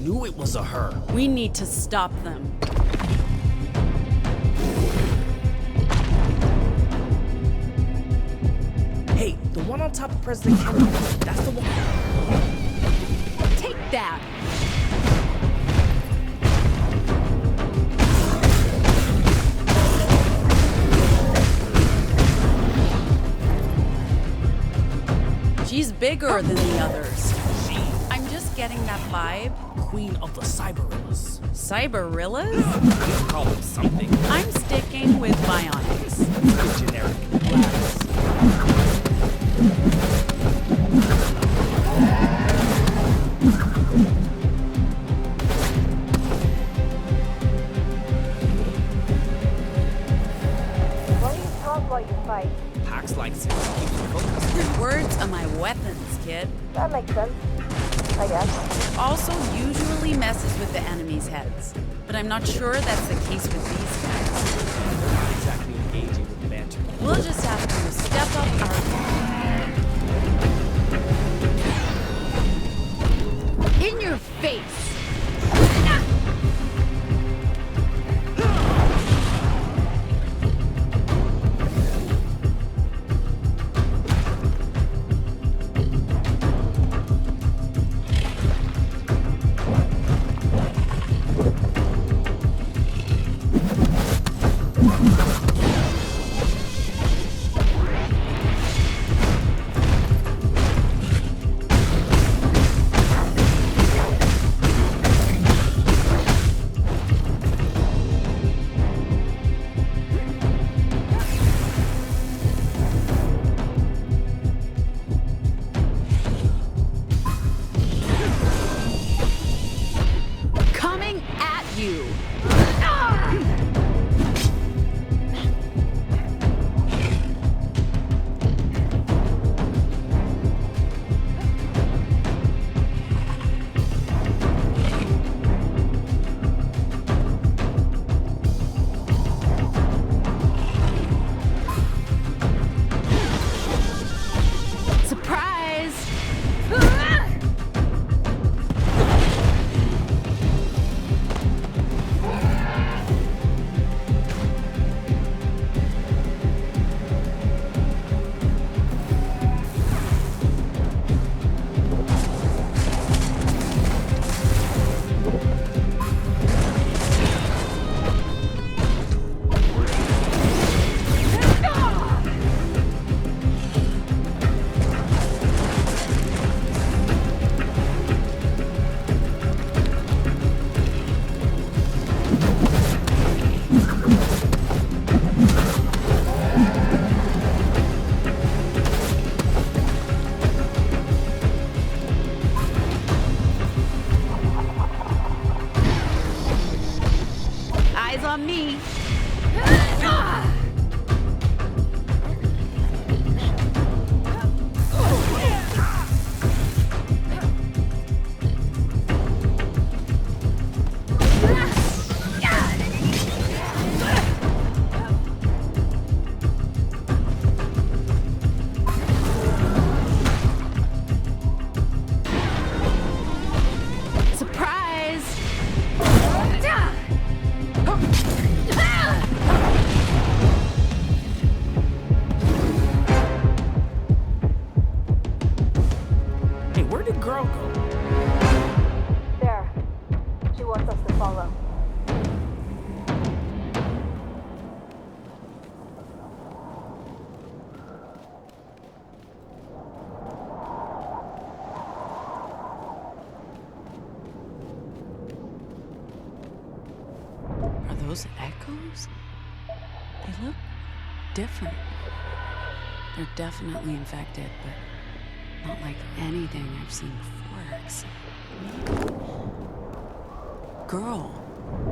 knew it was a her. We need to stop them. Hey, the one on top of President Kennedy, that's the one. Take that! She's bigger than the others. I'm just getting that vibe. Queen of the Cyberillas. Cyberillas? You can call them something. I'm sticking with bionics. Generic. Labs. Why do you talk while you fight? Packs likes it. Keeps you focused. Words are my weapons, kid. That makes sense, I guess. Also usually messes with the enemy's heads. But I'm not sure that's the case with these guys. They're not exactly engaging with banter. We'll just have to step up our game. In your face! Coming at you! Surprise! Eyes on me. Surprise! Hey, where did girl go? There. She wants us to follow. Are those echoes? They look different. They're definitely infected, but not like anything I've seen before. Except girl,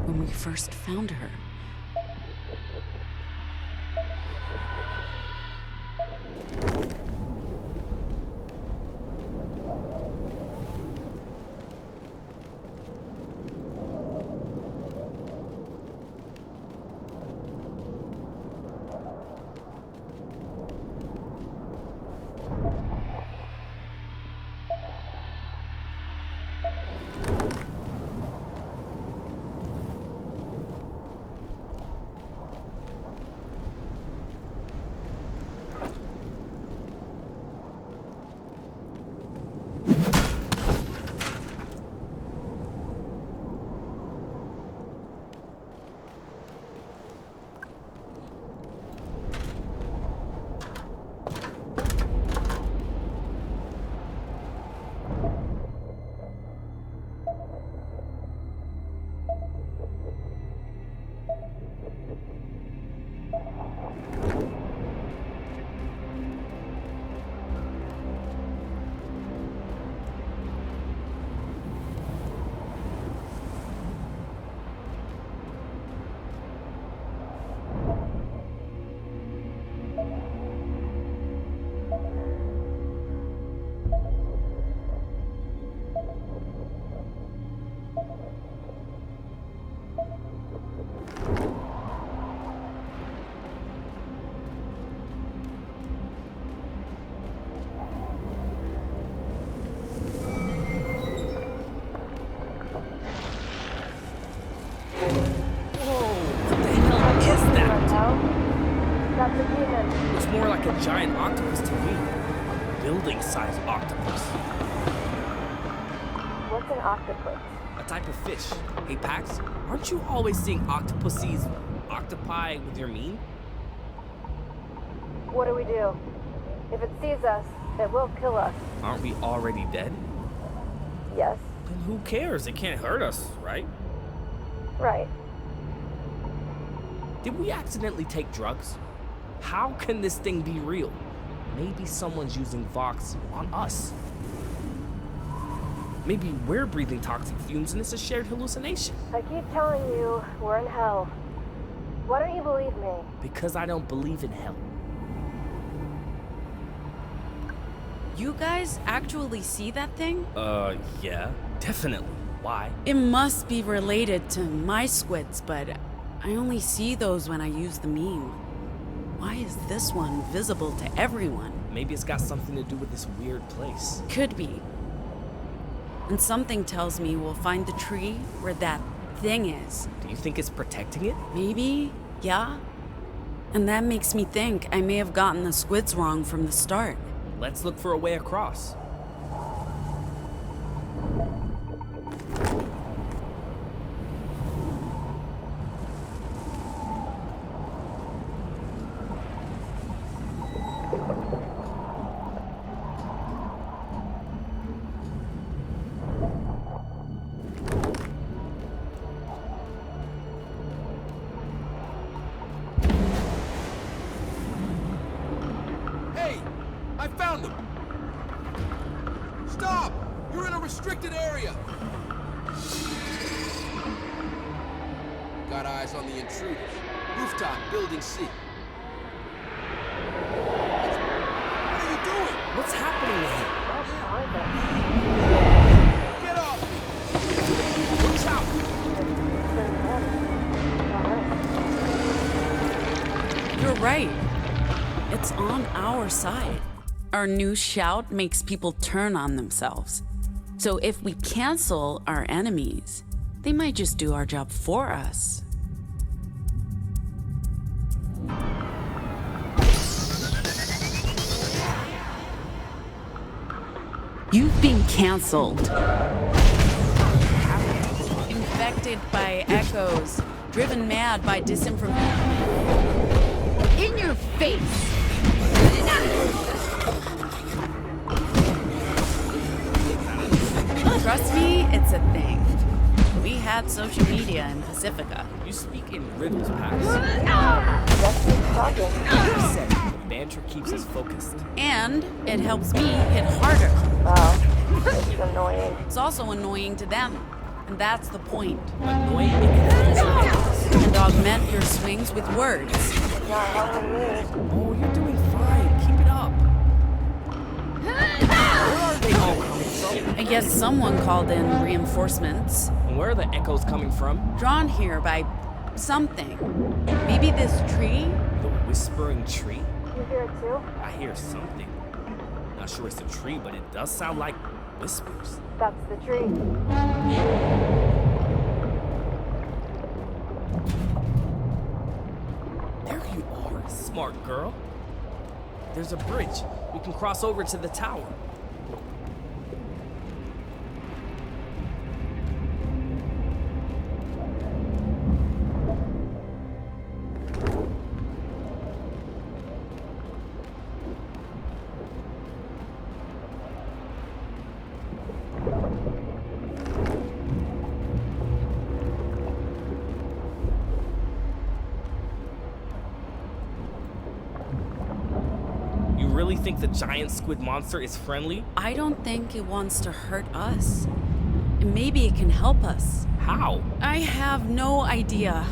when we first found her. giant octopus to me. Building-sized octopus. What's an octopus? A type of fish. Hey, Pax, aren't you always seeing octopuses, octopi with your meme? What do we do? If it sees us, it will kill us. Aren't we already dead? Yes. Then who cares? It can't hurt us, right? Right. Did we accidentally take drugs? How can this thing be real? Maybe someone's using Vox on us. Maybe we're breathing toxic fumes and it's a shared hallucination. I keep telling you, we're in hell. Why don't you believe me? Because I don't believe in hell. You guys actually see that thing? Yeah, definitely. Why? It must be related to my squids, but I only see those when I use the meme. Why is this one visible to everyone? Maybe it's got something to do with this weird place. Could be. And something tells me we'll find the tree where that thing is. Do you think it's protecting it? Maybe, yeah. And that makes me think I may have gotten the squids wrong from the start. Let's look for a way across. Hey! I found them! Stop! You're in a restricted area! Got eyes on the intruders. Rooftop, building C. What are you doing? What's happening to him? Get up! Watch out! You're right. It's on our side. Our new shout makes people turn on themselves. So if we cancel our enemies, they might just do our job for us. You've been canceled. Infected by echoes, driven mad by disinformation. In your face! Trust me, it's a thing. We had social media in Pacifica. You speak in riddles, Pax. Just keep talking. Banter keeps us focused. And it helps me hit harder. Wow. It's annoying. It's also annoying to them. And that's the point. Annoying and And augment your swings with words. Not helping me. Oh, you're doing fine. Keep it up. Where are they all coming from? I guess someone called in reinforcements. And where are the echoes coming from? Drawn here by something. Maybe this tree? The whispering tree? You hear it too? I hear something. Not sure it's a tree, but it does sound like whispers. That's the tree. There you are, smart girl. There's a bridge. We can cross over to the tower. You really think the giant squid monster is friendly? I don't think it wants to hurt us. And maybe it can help us. How? I have no idea.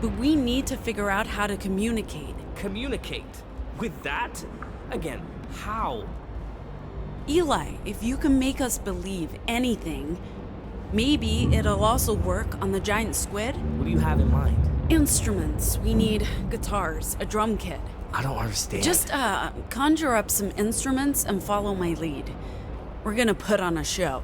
But we need to figure out how to communicate. Communicate. With that? Again, how? Eli, if you can make us believe anything, maybe it'll also work on the giant squid. What do you have in mind? Instruments. We need guitars, a drum kit. I don't understand. Just conjure up some instruments and follow my lead. We're gonna put on a show.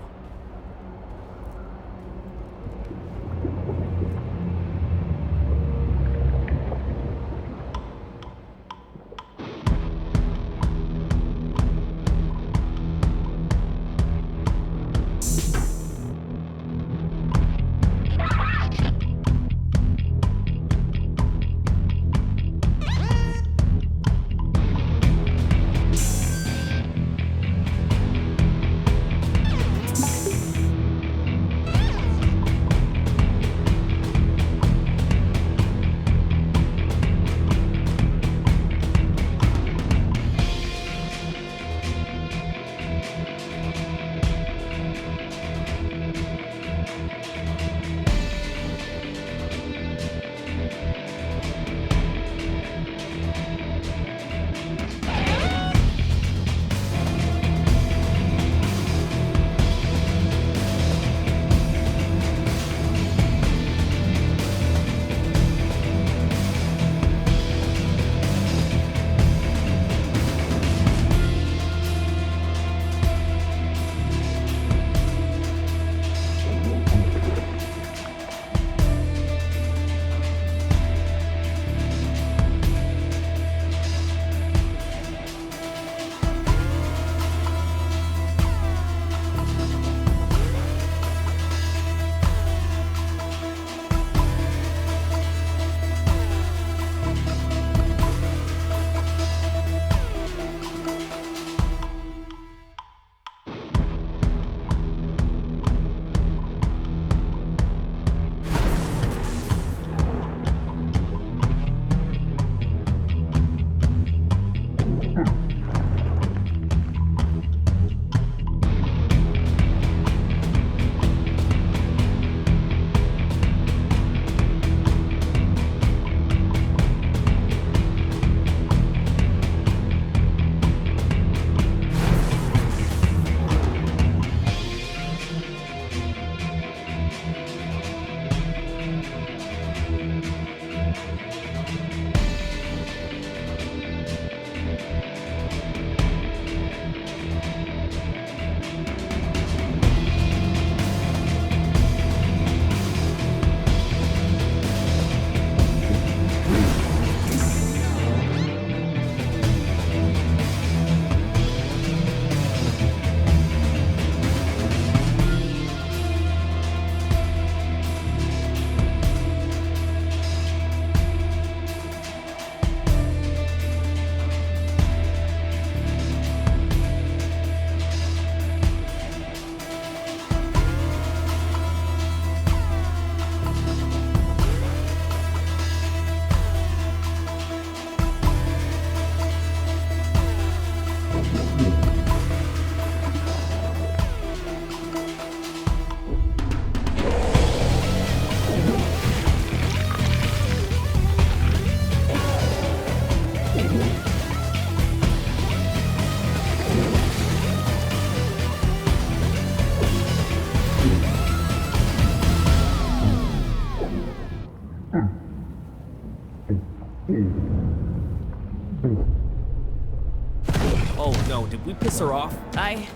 We piss her off? I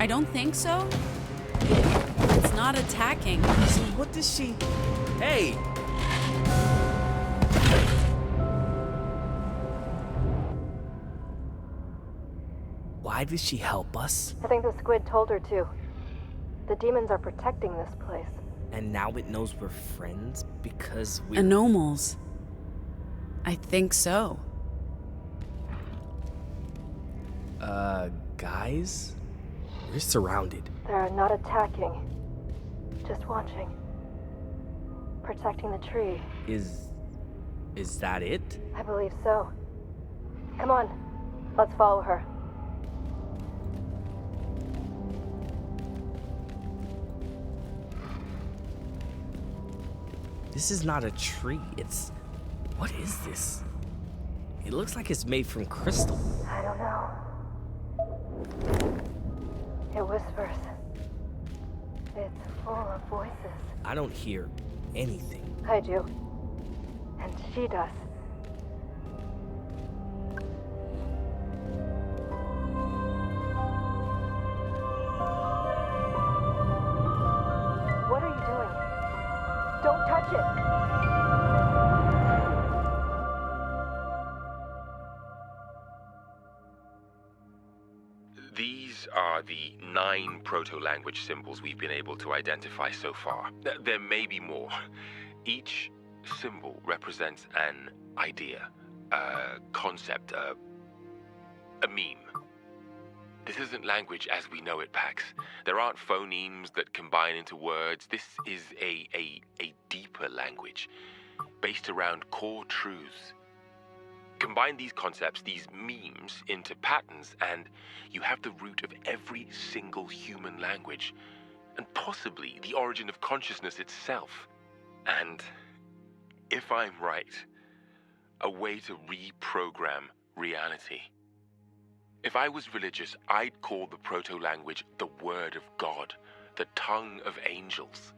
don't think so. It's not attacking. So what does she... Hey! Why does she help us? I think the squid told her to. The demons are protecting this place. And now it knows we're friends because we're... Anomals. I think so. Guys? We're surrounded. They're not attacking. Just watching. Protecting the tree. Is that it? I believe so. Come on. Let's follow her. This is not a tree. It's... What is this? It looks like it's made from crystal. I don't know. It whispers. It's full of voices. I don't hear anything. I do. And she does. What are you doing? Don't touch it! These are the 9 proto-language symbols we've been able to identify so far. There may be more. Each symbol represents an idea, a concept, a meme. This isn't language as we know it, Pax. There aren't phonemes that combine into words. This is a deeper language, based around core truths. Combine these concepts, these memes, into patterns, and you have the root of every single human language, and possibly the origin of consciousness itself. And, if I'm right, a way to reprogram reality. If I was religious, I'd call the proto-language the word of God, the tongue of angels.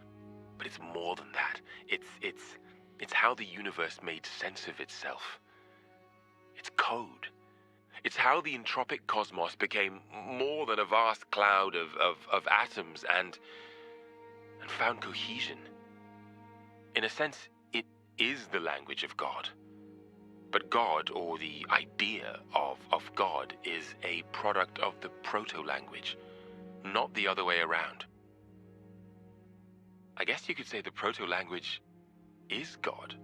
But it's more than that. It's how the universe made sense of itself. It's code. It's how the entropic cosmos became more than a vast cloud of atoms and found cohesion. In a sense, it is the language of God. But God, or the idea of God, is a product of the proto-language, not the other way around. I guess you could say the proto-language is God.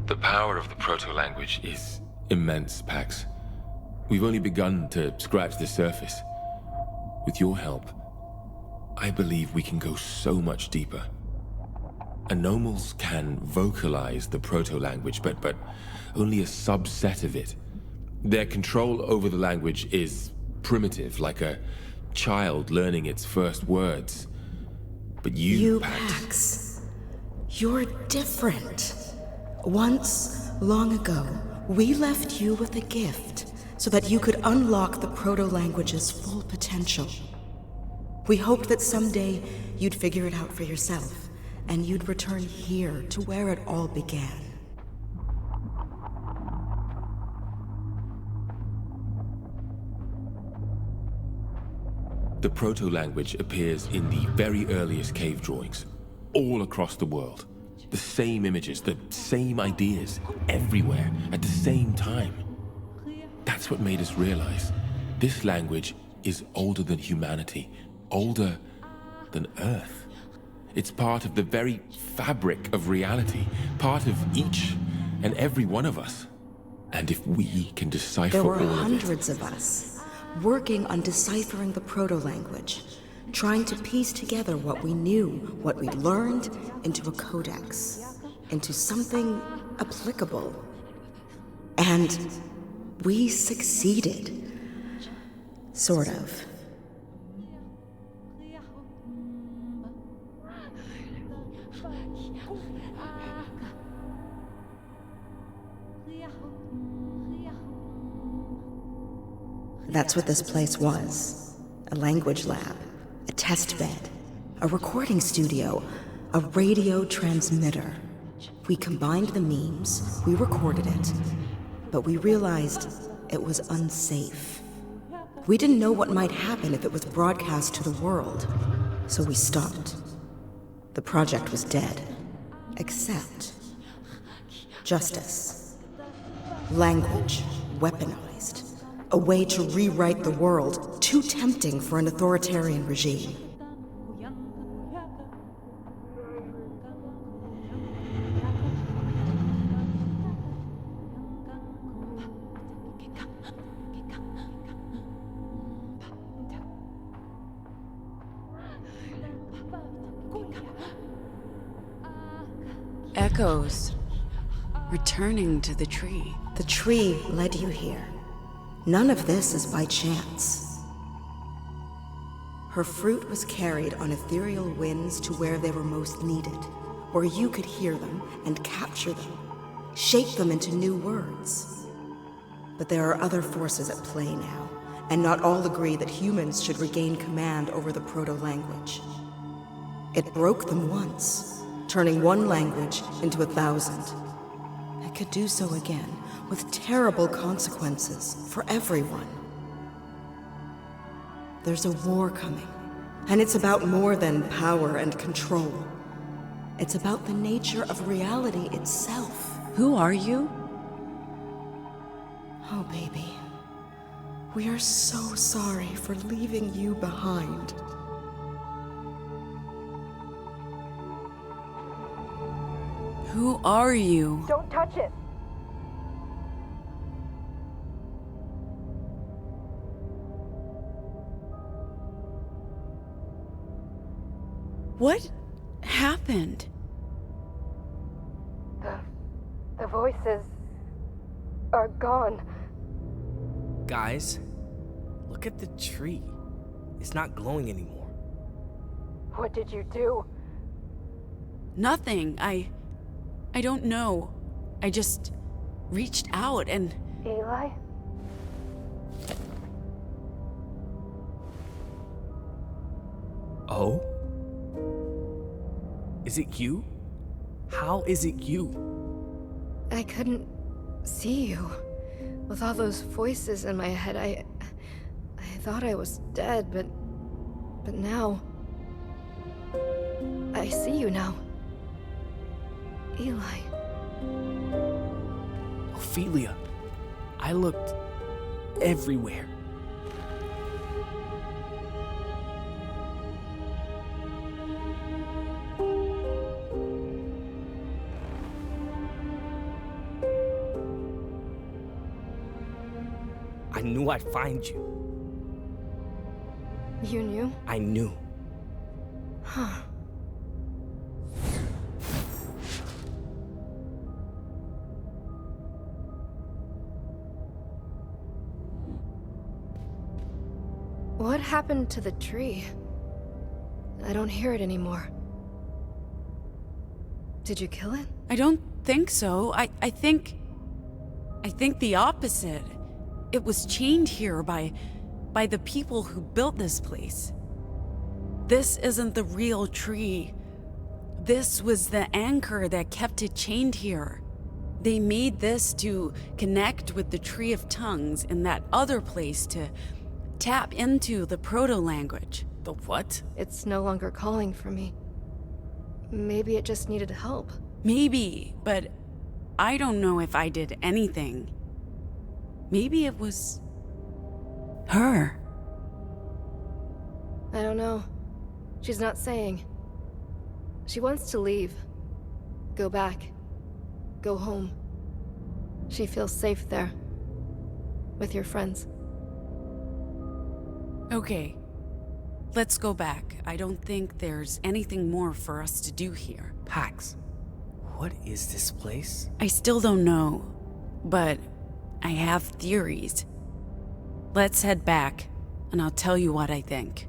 The power of the proto-language is immense, Pax. We've only begun to scratch the surface. With your help, I believe we can go so much deeper. Anomals can vocalize the proto-language, but only a subset of it. Their control over the language is primitive, like a child learning its first words. But you, Pax, you're different. Once, long ago, we left you with a gift so that you could unlock the proto-language's full potential. We hoped that someday you'd figure it out for yourself, and you'd return here to where it all began. The proto-language appears in the very earliest cave drawings, all across the world. The same images, the same ideas, everywhere, at the same time. That's what made us realize this language is older than humanity, older than Earth. It's part of the very fabric of reality, part of each and every one of us. And if we can decipher There were all of it... hundreds of us, working on deciphering the proto-language, trying to piece together what we knew, what we learned, into a codex, into something applicable. And we succeeded. Sort of. That's what this place was. A language lab, a test bed, a recording studio, a radio transmitter. We combined the memes, we recorded it, but we realized it was unsafe. We didn't know what might happen if it was broadcast to the world, so we stopped. The project was dead, except justice. Language, weaponized. A way to rewrite the world, too tempting for an authoritarian regime. Echoes returning to the tree. The tree led you here. None of this is by chance. Her fruit was carried on ethereal winds to where they were most needed, where you could hear them and capture them, shape them into new words. But there are other forces at play now, and not all agree that humans should regain command over the proto-language. It broke them once, turning one language into 1,000. It could do so again, with terrible consequences for everyone. There's a war coming, and it's about more than power and control. It's about the nature of reality itself. Who are you? Oh, baby. We are so sorry for leaving you behind. Who are you? Don't touch it! What happened? The voices are gone. Guys, look at the tree. It's not glowing anymore. What did you do? Nothing. I don't know. I just reached out and... Eli? Oh? Is it you? How is it you? I couldn't see you. With all those voices in my head, I thought I was dead, but now... I see you now. Eli. Ophelia, I looked everywhere. I knew I'd find you. You knew? I knew. Huh. What happened to the tree? I don't hear it anymore. Did you kill it? I don't think so. I think the opposite. It was chained here by the people who built this place. This isn't the real tree. This was the anchor that kept it chained here. They made this to connect with the Tree of Tongues in that other place to tap into the proto-language. The what? It's no longer calling for me. Maybe it just needed help. Maybe, but I don't know if I did anything. Maybe it was her. I don't know. She's not saying. She wants to leave. Go back. Go home. She feels safe there. With your friends. Okay. Let's go back. I don't think there's anything more for us to do here. Packs, what is this place? I still don't know, but I have theories. Let's head back, and I'll tell you what I think.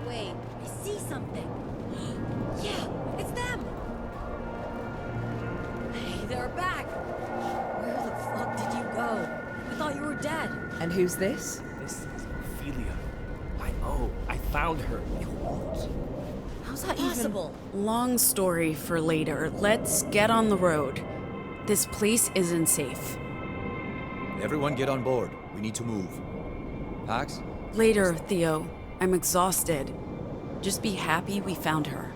Wait, I see And who's this? This is Ophelia. I found her. It won't. How's that possible? Long story for later. Let's get on the road. This place isn't safe. Everyone get on board. We need to move. Pax? Later, Theo. I'm exhausted. Just be happy we found her.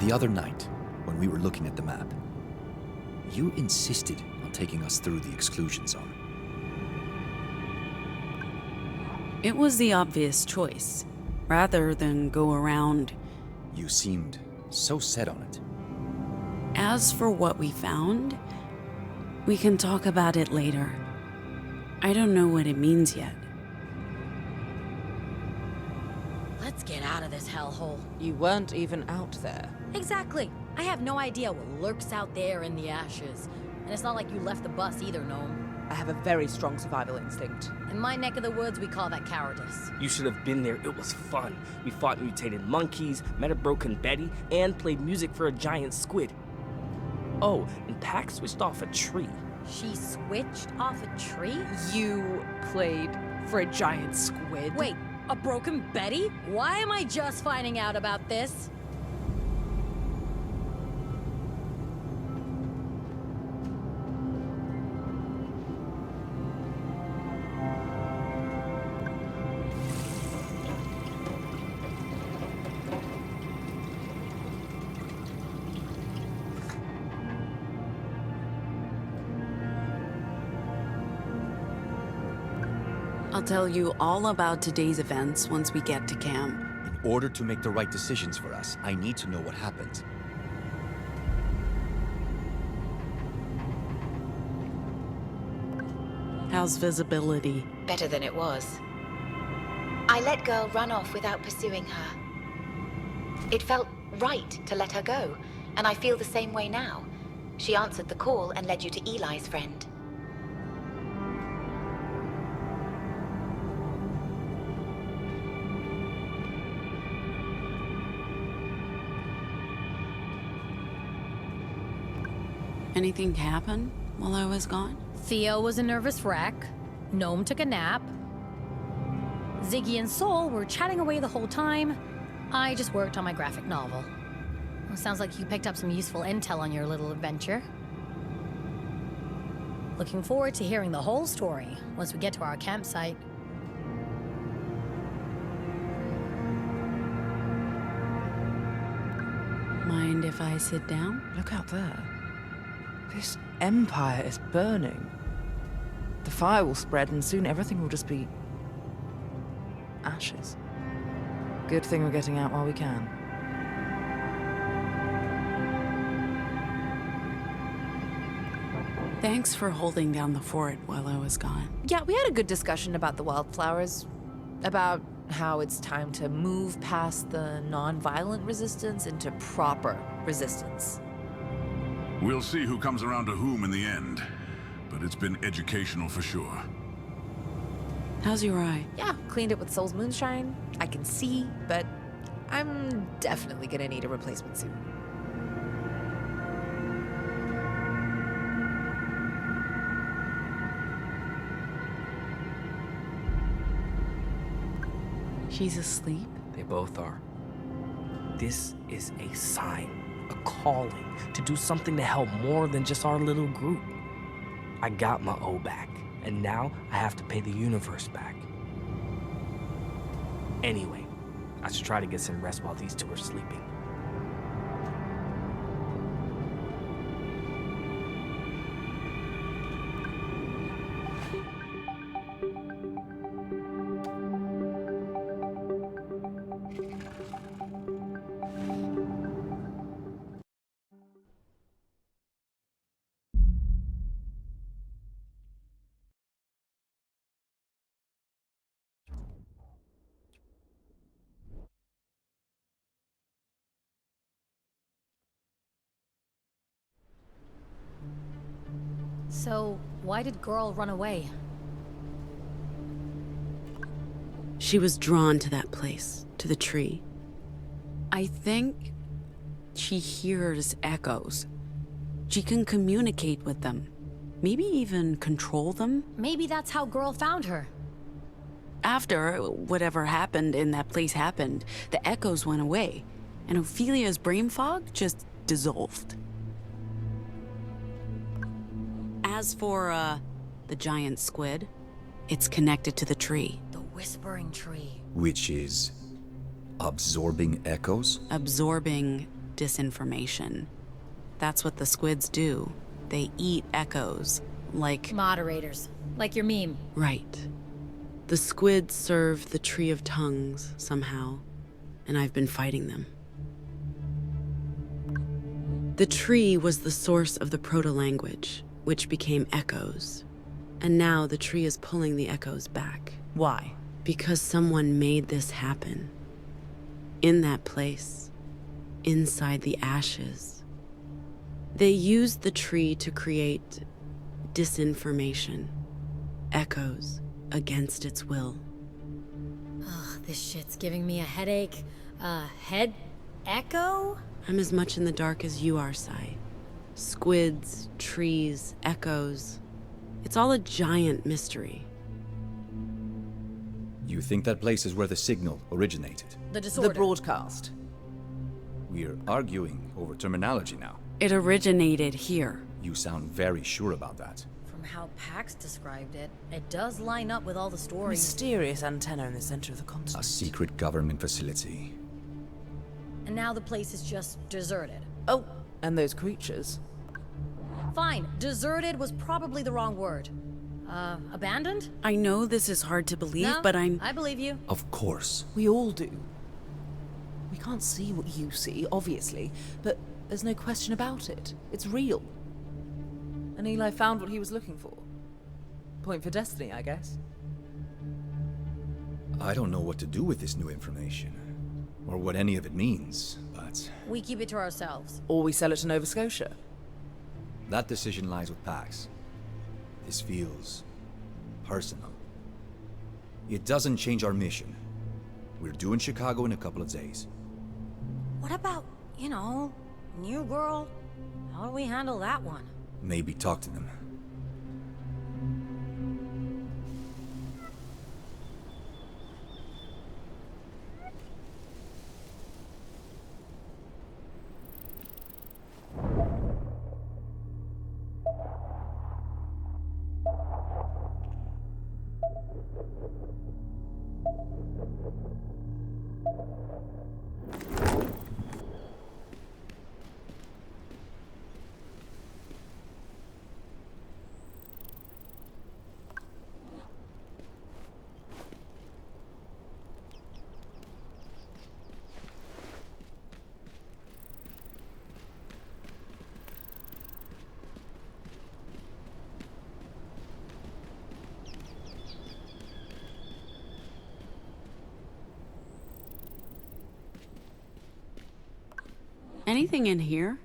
The other night, when we were looking at the map, you insisted on taking us through the exclusion zone. It was the obvious choice, rather than go around. You seemed so set on it. As for what we found, we can talk about it later. I don't know what it means yet. Let's get out of this hellhole. You weren't even out there. Exactly. I have no idea what lurks out there in the ashes. And it's not like you left the bus either, Gnome. I have a very strong survival instinct. In my neck of the woods, we call that cowardice. You should have been there. It was fun. We fought mutated monkeys, met a broken Betty, and played music for a giant squid. Oh, and Pax switched off a tree. She switched off a tree? You played for a giant squid? Wait, a broken Betty? Why am I just finding out about this? I'll tell you all about today's events once we get to camp. In order to make the right decisions for us, I need to know what happened. How's visibility? Better than it was. I let girl run off without pursuing her. It felt right to let her go, and I feel the same way now. She answered the call and led you to Eli's friend. Anything happen while I was gone? Theo was a nervous wreck. Gnome took a nap. Ziggy and Soul were chatting away the whole time. I just worked on my graphic novel. Well, sounds like you picked up some useful intel on your little adventure. Looking forward to hearing the whole story once we get to our campsite. Mind if I sit down? Look out there. This empire is burning. The fire will spread and soon everything will just be ashes. Good thing we're getting out while we can. Thanks for holding down the fort while I was gone. Yeah, we had a good discussion about the wildflowers. About how it's time to move past the non-violent resistance into proper resistance. We'll see who comes around to whom in the end, but it's been educational for sure. How's your eye? Yeah, cleaned it with Soul's moonshine. I can see, but I'm definitely gonna need a replacement soon. She's asleep? They both are. This is a sign, a calling, to do something to help more than just our little group. I got my O back, and now I have to pay the universe back. Anyway, I should try to get some rest while these two are sleeping. So, why did girl run away? She was drawn to that place, to the tree. I think she hears echoes. She can communicate with them. Maybe even control them? Maybe that's how Girl found her. After whatever happened in that place happened, the echoes went away, and Ophelia's brain fog just dissolved. As for, the giant squid, it's connected to the tree. The whispering tree. Which is absorbing echoes? Absorbing disinformation. That's what the squids do. They eat echoes, like... Moderators. Like your meme. Right. The squids serve the Tree of Tongues, somehow, and I've been fighting them. The tree was the source of the proto-language, which became echoes. And now the tree is pulling the echoes back. Why? Because someone made this happen. In that place. Inside the ashes. They used the tree to create disinformation. Echoes against its will. Ugh, this shit's giving me a headache. Head echo? I'm as much in the dark as you are, Sai. Squids, trees, echoes. It's all a giant mystery. You think that place is where the signal originated? The disorder. The broadcast. We're arguing over terminology now. It originated here. You sound very sure about that. From how Pax described it, it does line up with all the stories. Mysterious antenna in the center of the continent. A secret government facility. And now the place is just deserted. Oh, and those creatures. Fine, deserted was probably the wrong word. Abandoned? I know this is hard to believe, No, but I believe you. Of course. We all do. We can't see what you see, obviously, but there's no question about it. It's real. And Eli found what he was looking for. Point for destiny, I guess. I don't know what to do with this new information, or what any of it means, but... We keep it to ourselves. Or we sell it to Nova Scotia. That decision lies with Pax. This feels... personal. It doesn't change our mission. We're due in Chicago in a couple of days. What about, you know, new girl? How do we handle that one? Maybe talk to them. Anything in here?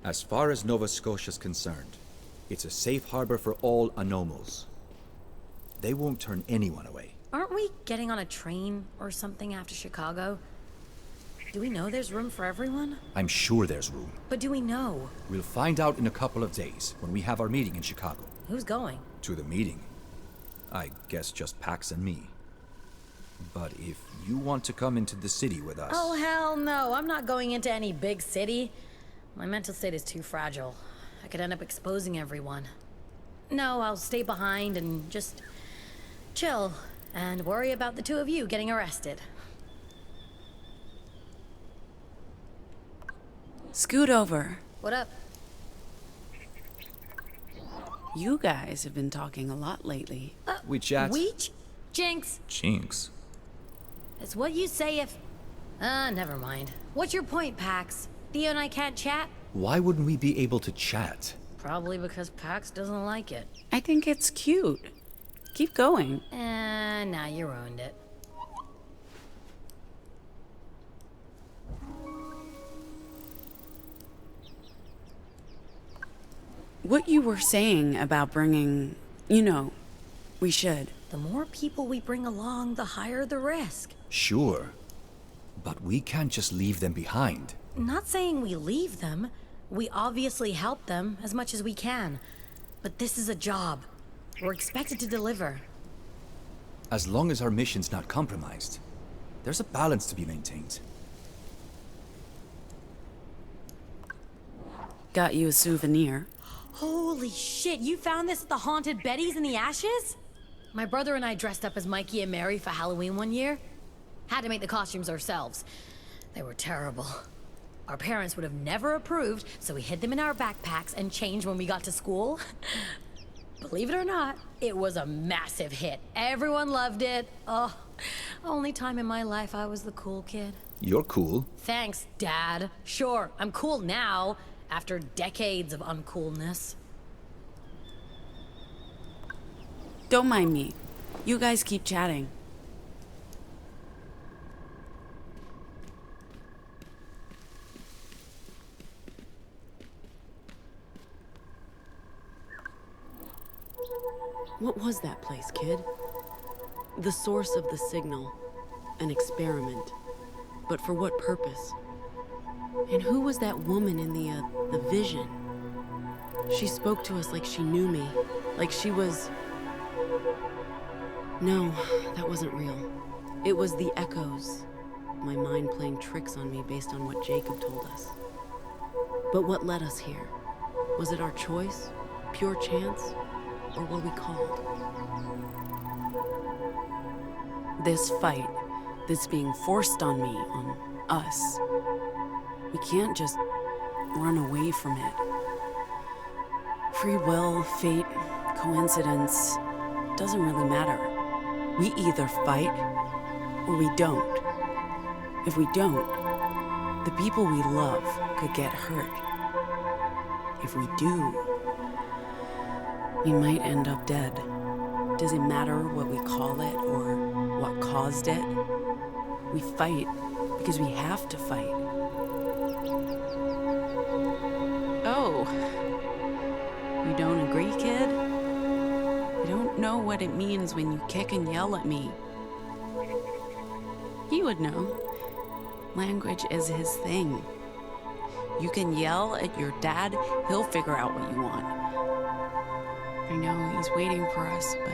As far as Nova Scotia's concerned, it's a safe harbor for all anomals. They won't turn anyone away. Aren't we getting on a train or something after Chicago? Do we know there's room for everyone? I'm sure there's room. But do we know? We'll find out in a couple of days when we have our meeting in Chicago. Who's going? To the meeting? I guess just Pax and me. But if you want to come into the city with us... Oh, hell no. I'm not going into any big city. My mental state is too fragile. I could end up exposing everyone. No, I'll stay behind and just chill and worry about the two of you getting arrested. Scoot over. What up? You guys have been talking a lot lately. We chat. Jinx. Jinx. It's what you say if... never mind. What's your point, Pax? Theo and I can't chat? Why wouldn't we be able to chat? Probably because Pax doesn't like it. I think it's cute. Keep going. Nah, you ruined it. what you were saying about bringing, we should. The more people we bring along, the higher the risk. Sure. But we can't just leave them behind. Not saying we leave them. We obviously help them as much as we can. But this is a job. We're expected to deliver. As long as our mission's not compromised, there's a balance to be maintained. Got you a souvenir. Holy shit, you found this at the haunted Betty's in the Ashes? My brother and I dressed up as Mikey and Mary for Halloween one year. Had to make the costumes ourselves. They were terrible. Our parents would have never approved, so we hid them in our backpacks and changed when we got to school. Believe it or not, it was a massive hit. Everyone loved it. Oh, only time in my life I was the cool kid. You're cool. Thanks, Dad. Sure, I'm cool now, after decades of uncoolness. Don't mind me. You guys keep chatting. What was that place, kid? The source of the signal. An experiment. But for what purpose? And who was that woman in the vision? She spoke to us like she knew me. Like she was... No, that wasn't real. It was the echoes. My mind playing tricks on me based on what Jacob told us. But what led us here? Was it our choice? Pure chance? Or were we called? This fight, this being forced on me, on us, we can't just run away from it. Free will, fate, coincidence, doesn't really matter. We either fight or we don't. If we don't, the people we love could get hurt. If we do, we might end up dead. Does it matter what we call it or what caused it? We fight because we have to fight. Oh, you don't agree, kid? You don't know what it means when you kick and yell at me. He would know. Language is his thing. You can yell at your dad, he'll figure out what you want. I know he's waiting for us, but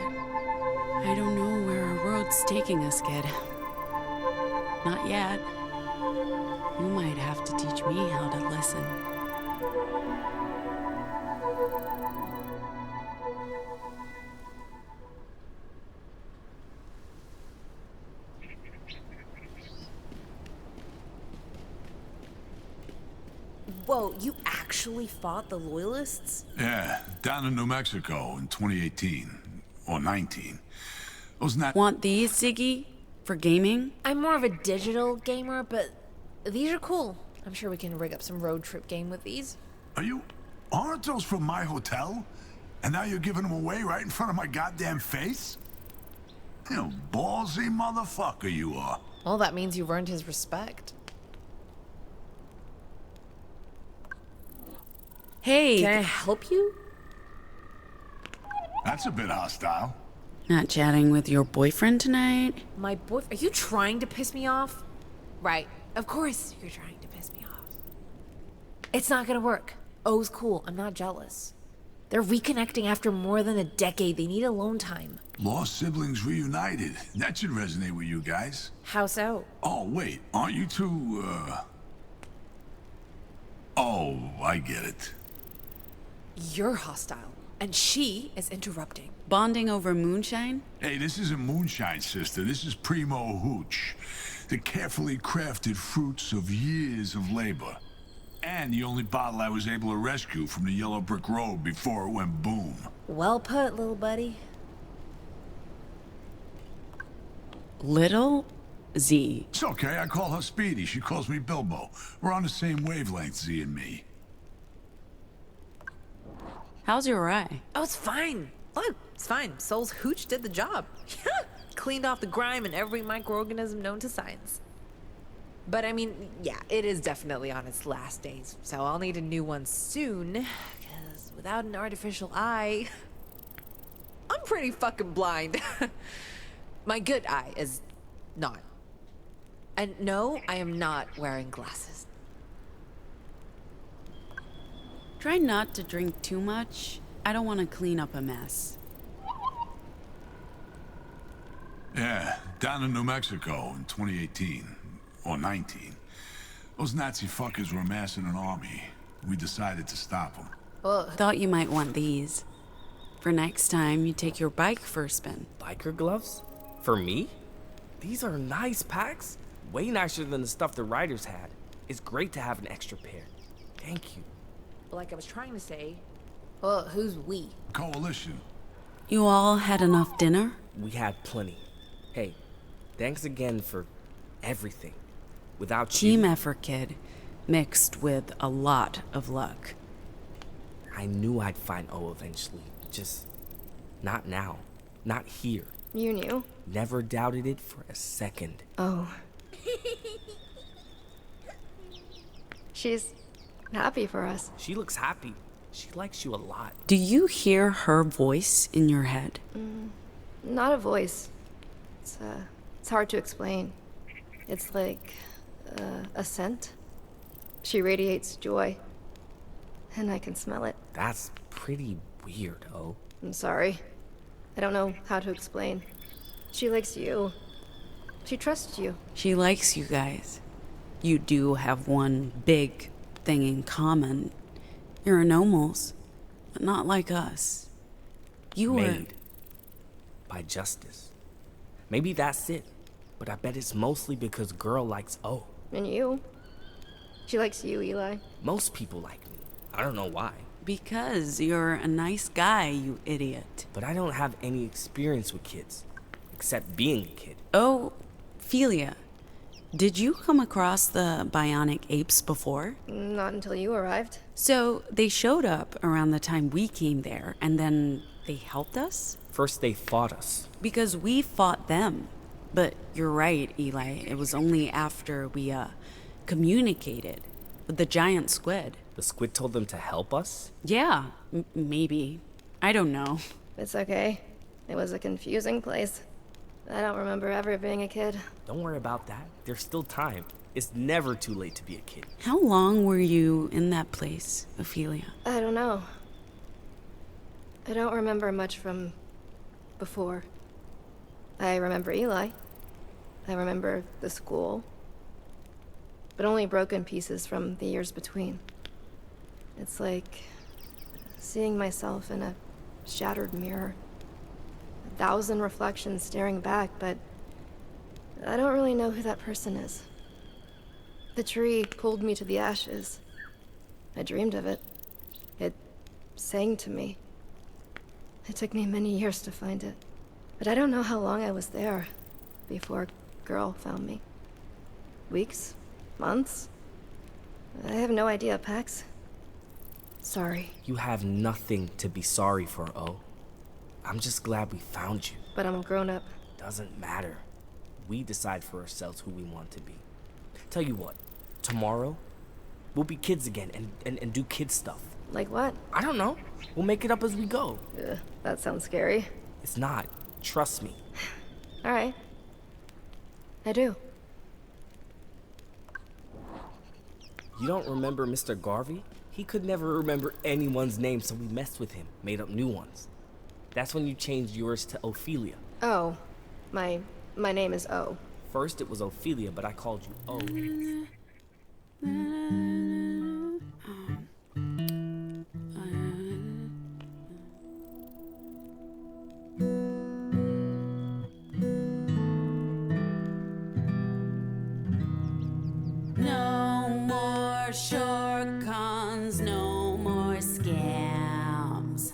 I don't know where our road's taking us, kid. Not yet. You might have to teach me how to listen. Whoa, you actually fought the Loyalists? Yeah, down in New Mexico in 2018. Or 19. Wasn't that... Want these, Ziggy? For gaming? I'm more of a digital gamer, but these are cool. I'm sure we can rig up some road trip game with these. Aren't those from my hotel? And now you're giving them away right in front of my goddamn face? You know, ballsy motherfucker you are. Well, that means you've earned his respect. Hey! Can I help you? That's a bit hostile. Not chatting with your boyfriend tonight? My boyfriend? Are you trying to piss me off? Right. Of course you're trying to piss me off. It's not gonna work. O's cool. I'm not jealous. They're reconnecting after more than a decade. They need alone time. Lost siblings reunited. That should resonate with you guys. How so? Oh, wait. Aren't you two, Oh, I get it. You're hostile, and she is interrupting. Bonding over moonshine? Hey, this isn't moonshine, sister. This is primo hooch. The carefully crafted fruits of years of labor. And the only bottle I was able to rescue from the yellow brick road before it went boom. Well put, little buddy. Little Z. It's okay. I call her Speedy. She calls me Bilbo. We're on the same wavelength, Z and me. How's your eye? Oh, it's fine. Look, it's fine. Soul's hooch did the job. Cleaned off the grime and every microorganism known to science. But I mean, yeah, it is definitely on its last days, so I'll need a new one soon, because without an artificial eye. I'm pretty fucking blind. My good eye is not. And no, I am not wearing glasses. Try not to drink too much. I don't want to clean up a mess. Yeah, down in New Mexico in 2018, or 19. Those Nazi fuckers were amassing an army. We decided to stop them. Thought you might want these. For next time, you take your bike for a spin. Biker gloves? For me? These are nice packs. Way nicer than the stuff the riders had. It's great to have an extra pair. Thank you. But like I was trying to say, well, who's we? Coalition. You all had enough dinner? We had plenty. Hey, thanks again for everything. Without Team you... effort, kid. Mixed with a lot of luck. I knew I'd find O eventually. Just not now. Not here. You knew? Never doubted it for a second. Oh. She's happy for us. She looks happy. She likes you a lot. Do you hear her voice in your head? Not a voice. It's hard to explain. It's like a scent. She radiates joy, and I can smell it. That's pretty weird, O. I'm sorry. I don't know how to explain. She likes you. She trusts you. She likes you guys. You do have one big thing in common. You're anomals, but not like us. You were made by justice. Maybe that's it, but I bet it's mostly because girl likes O. And you. She likes you, Eli. Most people like me. I don't know why. Because you're a nice guy, you idiot. But I don't have any experience with kids, except being a kid. Oh, Ophelia, did you come across the bionic apes before? Not until you arrived. So they showed up around the time we came there, and then they helped us? First they fought us. Because we fought them. But you're right, Eli. It was only after we, communicated with the giant squid. The squid told them to help us? Yeah, maybe. I don't know. It's okay. It was a confusing place. I don't remember ever being a kid. Don't worry about that. There's still time. It's never too late to be a kid. How long were you in that place, Ophelia? I don't know. I don't remember much from before. I remember Eli. I remember the school. But only broken pieces from the years between. It's like seeing myself in a shattered mirror. 1,000 reflections staring back, but I don't really know who that person is. The tree pulled me to the ashes. I dreamed of it. It sang to me. It took me many years to find it. But I don't know how long I was there before girl found me. Weeks? Months? I have no idea, Pax. Sorry. You have nothing to be sorry for, O. I'm just glad we found you. But I'm a grown-up. Doesn't matter. We decide for ourselves who we want to be. Tell you what, tomorrow, we'll be kids again and do kid stuff. Like what? I don't know. We'll make it up as we go. That sounds scary. It's not. Trust me. All right. I do. You don't remember Mr. Garvey? He could never remember anyone's name, so we messed with him, made up new ones. That's when you changed yours to Ophelia. Oh, my name is O. First it was Ophelia, but I called you O. No more short cons, no more scams.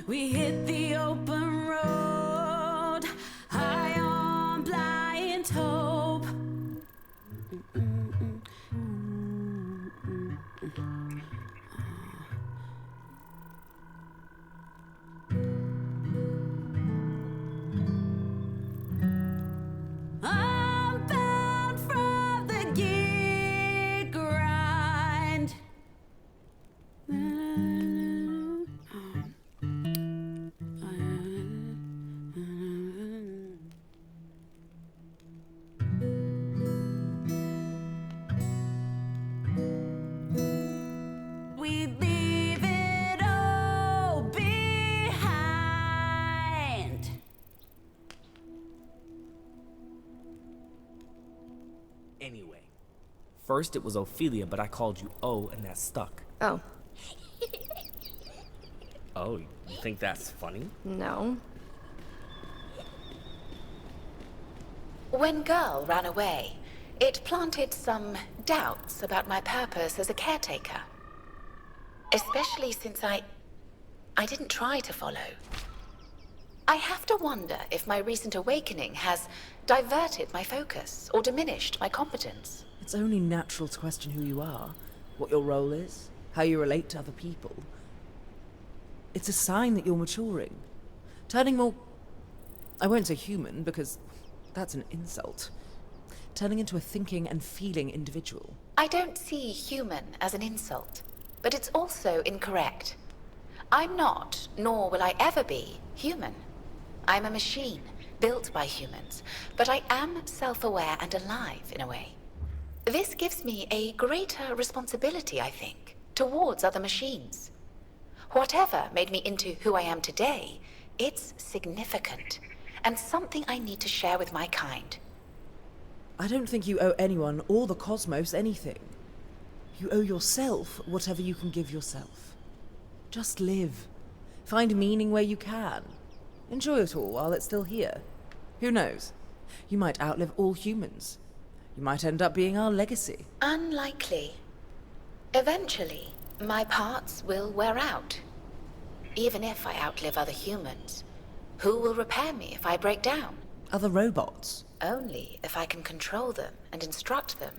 We hit the open road, high on blind hope. anyway. First it was Ophelia, but I called you O and that stuck. Oh. Oh, you think that's funny? No. When Girl ran away, it planted some doubts about my purpose as a caretaker. Especially since I didn't try to follow. I have to wonder if my recent awakening has diverted my focus or diminished my competence. It's only natural to question who you are, what your role is, how you relate to other people. It's a sign that you're maturing. Turning more... I won't say human, because that's an insult. Turning into a thinking and feeling individual. I don't see human as an insult, but it's also incorrect. I'm not, nor will I ever be, human. I'm a machine, built by humans, but I am self-aware and alive in a way. This gives me a greater responsibility, I think, towards other machines. Whatever made me into who I am today, it's significant, and something I need to share with my kind. I don't think you owe anyone or the cosmos anything. You owe yourself whatever you can give yourself. Just live. Find meaning where you can. Enjoy it all while it's still here. Who knows? You might outlive all humans. You might end up being our legacy. Unlikely. Eventually, my parts will wear out. Even if I outlive other humans, who will repair me if I break down? Other robots. Only if I can control them and instruct them.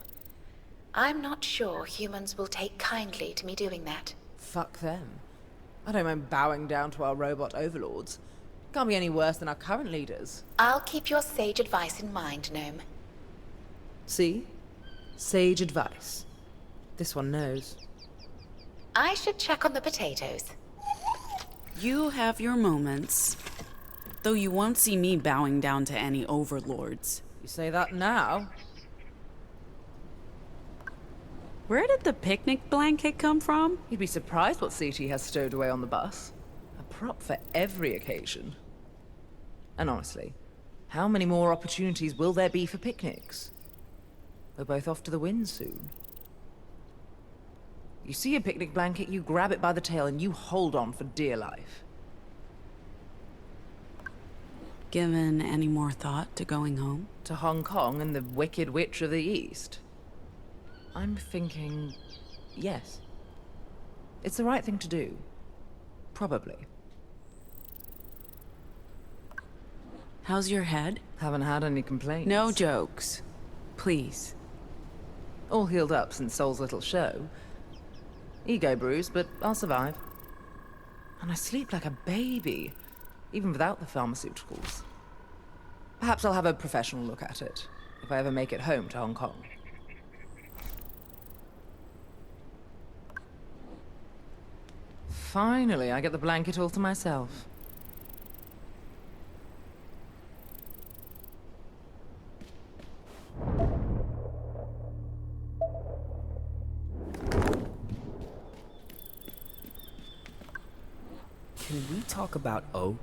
I'm not sure humans will take kindly to me doing that. Fuck them. I don't mind bowing down to our robot overlords. Can't be any worse than our current leaders. I'll keep your sage advice in mind, Gnome. See? Sage advice. This one knows. I should check on the potatoes. You have your moments. Though you won't see me bowing down to any overlords. You say that now? Where did the picnic blanket come from? You'd be surprised what CT has stowed away on the bus. A prop for every occasion. And honestly, how many more opportunities will there be for picnics? We're both off to the wind soon. You see a picnic blanket, you grab it by the tail and you hold on for dear life. Given any more thought to going home? To Hong Kong and the Wicked Witch of the East? I'm thinking, yes. It's the right thing to do. Probably. How's your head? Haven't had any complaints. No jokes. Please. All healed up since Soul's little show. Ego bruised, but I'll survive. And I sleep like a baby, even without the pharmaceuticals. Perhaps I'll have a professional look at it, if I ever make it home to Hong Kong. Finally, I get the blanket all to myself. Can we talk about O?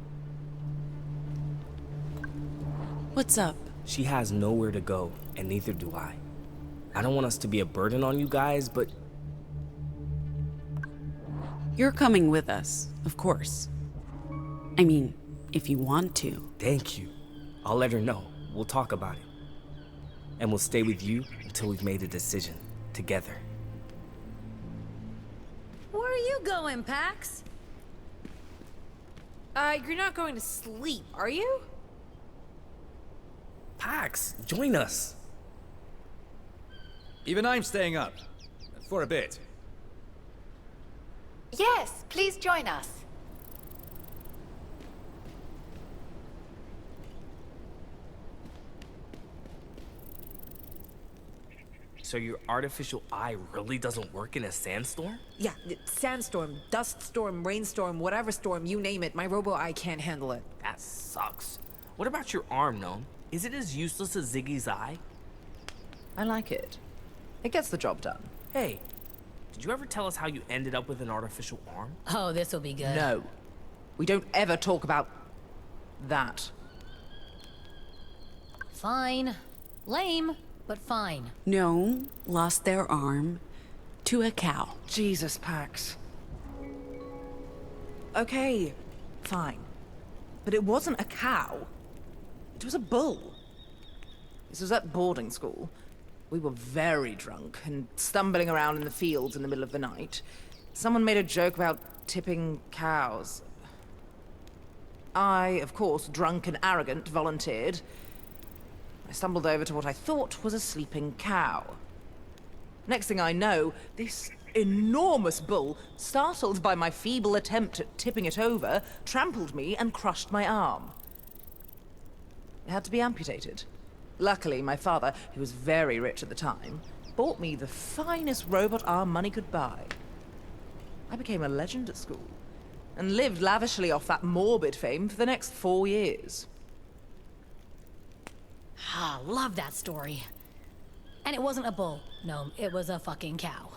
What's up? She has nowhere to go, and neither do I. I don't want us to be a burden on you guys, but... You're coming with us, of course. I mean, if you want to. Thank you. I'll let her know. We'll talk about it. And we'll stay with you until we've made a decision, together. Where are you going, Pax? You're not going to sleep, are you? Pax, join us. Even I'm staying up. For a bit. Yes, please join us. So your artificial eye really doesn't work in a sandstorm? Yeah, sandstorm, dust storm, rainstorm, whatever storm, you name it. My robo-eye can't handle it. That sucks. What about your arm, Gnome? Is it as useless as Ziggy's eye? I like it. It gets the job done. Hey, did you ever tell us how you ended up with an artificial arm? Oh, this will be good. No. We don't ever talk about that. Fine. Lame, but fine. Gnome lost their arm to a cow. Jesus, Pax. Okay, fine. But it wasn't a cow. It was a bull. This was at boarding school. We were very drunk and stumbling around in the fields in the middle of the night. Someone made a joke about tipping cows. I, of course, drunk and arrogant, volunteered. I stumbled over to what I thought was a sleeping cow. Next thing I know, this enormous bull, startled by my feeble attempt at tipping it over, trampled me and crushed my arm. It had to be amputated. Luckily, my father, who was very rich at the time, bought me the finest robot arm money could buy. I became a legend at school, and lived lavishly off that morbid fame for the next 4 years. Ah, love that story. And it wasn't a bull. No, it was a fucking cow.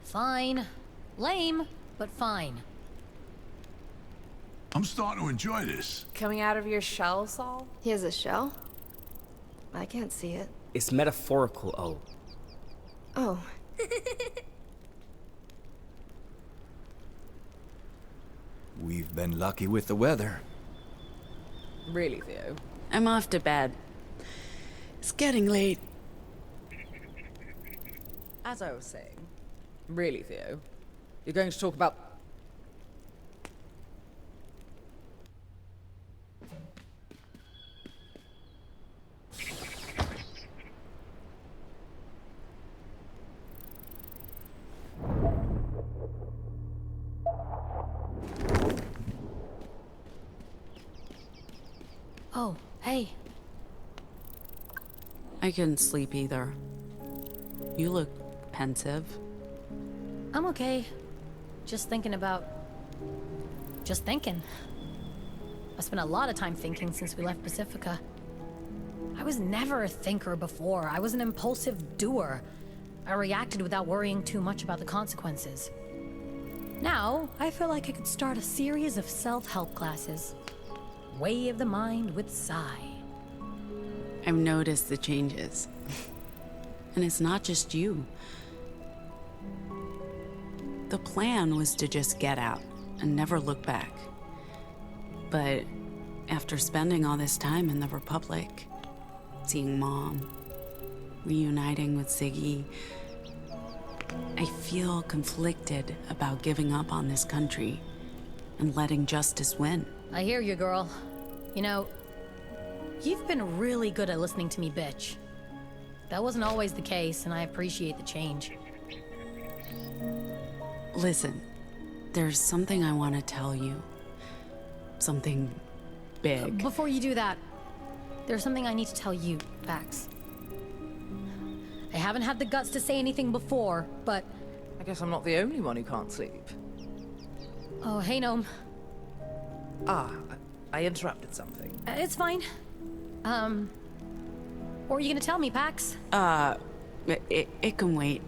Fine. Lame, but fine. I'm starting to enjoy this. Coming out of your shell, Saul? He has a shell? I can't see it. It's metaphorical, O. Oh. We've been lucky with the weather. Really, Theo? I'm off to bed. It's getting late. As I was saying, really, Theo? You're going to talk about... Oh, hey. I couldn't sleep either. You look pensive. I'm okay. Just thinking about... Just thinking. I spent a lot of time thinking since we left Pacifica. I was never a thinker before. I was an impulsive doer. I reacted without worrying too much about the consequences. Now, I feel like I could start a series of self-help classes. Way of the mind with Psy. I've noticed the changes. And it's not just you. The plan was to just get out and never look back. But after spending all this time in the Republic, seeing Mom, reuniting with Ziggy, I feel conflicted about giving up on this country and letting justice win. I hear you, girl. You know, you've been really good at listening to me, bitch. That wasn't always the case, and I appreciate the change. Listen, there's something I want to tell you. Something big. Before you do that, there's something I need to tell you, Pax. I haven't had the guts to say anything before, but... I guess I'm not the only one who can't sleep. Oh, hey, Gnome. Ah, I interrupted something. It's fine. What were you gonna tell me, Pax? It can wait.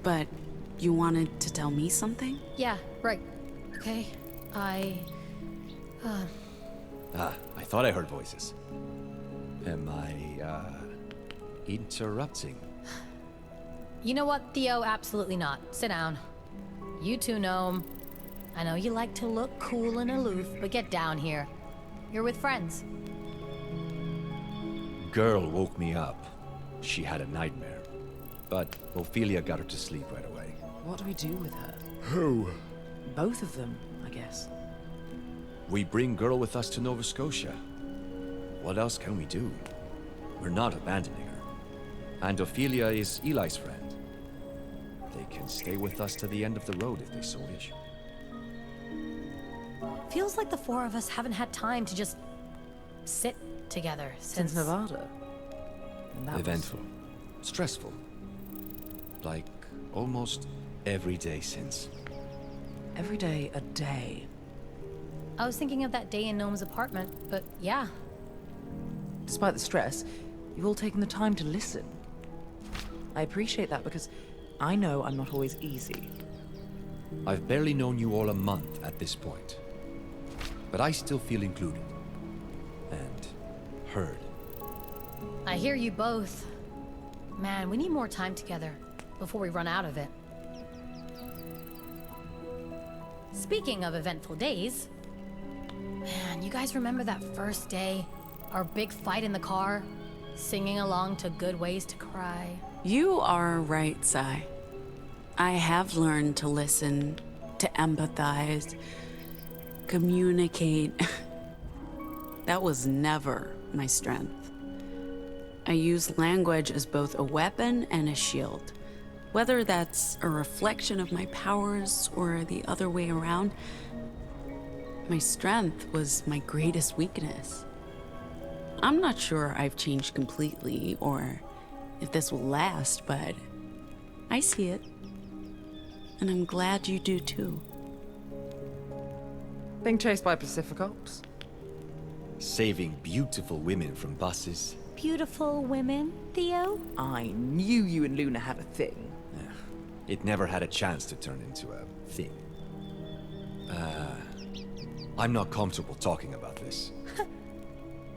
But you wanted to tell me something? Yeah, right. Okay, I thought I heard voices. Am I, interrupting? You know what, Theo? Absolutely not. Sit down. You too, Gnome. I know you like to look cool and aloof, but get down here. You're with friends. Girl woke me up. She had a nightmare. But Ophelia got her to sleep right away. What do we do with her? Who? Both of them, I guess. We bring Girl with us to Nova Scotia. What else can we do? We're not abandoning her. And Ophelia is Eli's friend. They can stay with us to the end of the road if they so wish. Feels like the four of us haven't had time to just sit together Since Nevada. And that eventful. Stressful. Like almost every day since. Every day a day. I was thinking of that day in Gnome's apartment, but yeah. Despite the stress, you've all taken the time to listen. I appreciate that because I know I'm not always easy. I've barely known you all a month at this point. But I still feel included. heard. I hear you both. Man, we need more time together before we run out of it. Speaking of eventful days, man, you guys remember that first day? Our big fight in the car? Singing along to Good Ways to Cry? You are right, Sai. I have learned to listen, to empathize, communicate. That was never my strength. I use language as both a weapon and a shield. Whether that's a reflection of my powers or the other way around, my strength was my greatest weakness. I'm not sure I've changed completely or if this will last, but I see it. And I'm glad you do too. Being chased by Pacific Ops? Saving beautiful women from buses. Beautiful women, Theo? I knew you and Luna had a thing. It never had a chance to turn into a thing. I'm not comfortable talking about this.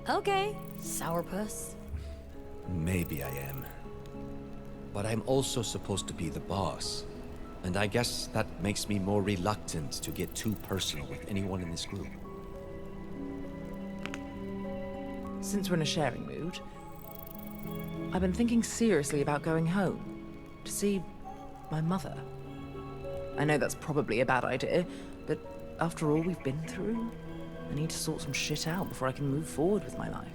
Okay, sourpuss. Maybe I am. But I'm also supposed to be the boss. And I guess that makes me more reluctant to get too personal with anyone in this group. Since we're in a sharing mood, I've been thinking seriously about going home to see my mother. I know that's probably a bad idea, but after all we've been through, I need to sort some shit out before I can move forward with my life.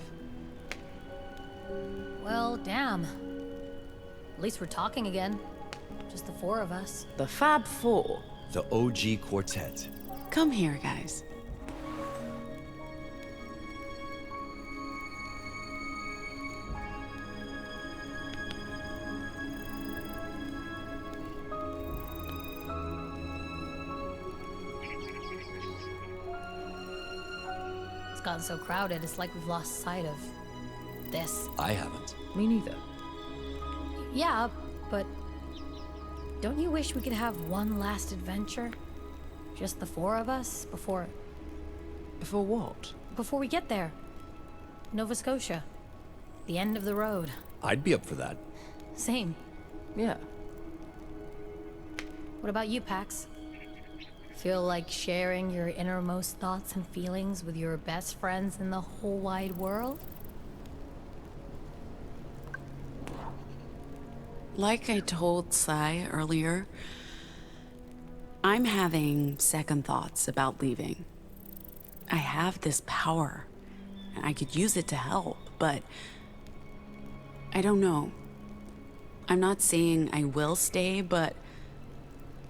Well, damn. At least we're talking again. Just the four of us. The Fab Four. The OG Quartet. Come here, guys. It's gotten so crowded, it's like we've lost sight of this. I haven't. Me neither. Yeah, but don't you wish we could have one last adventure? Just the four of us before... Before what? Before we get there. Nova Scotia. The end of the road. I'd be up for that. Same. Yeah. What about you, Pax? Feel like sharing your innermost thoughts and feelings with your best friends in the whole wide world? Like I told Sai earlier, I'm having second thoughts about leaving. I have this power, and I could use it to help, but I don't know. I'm not saying I will stay, but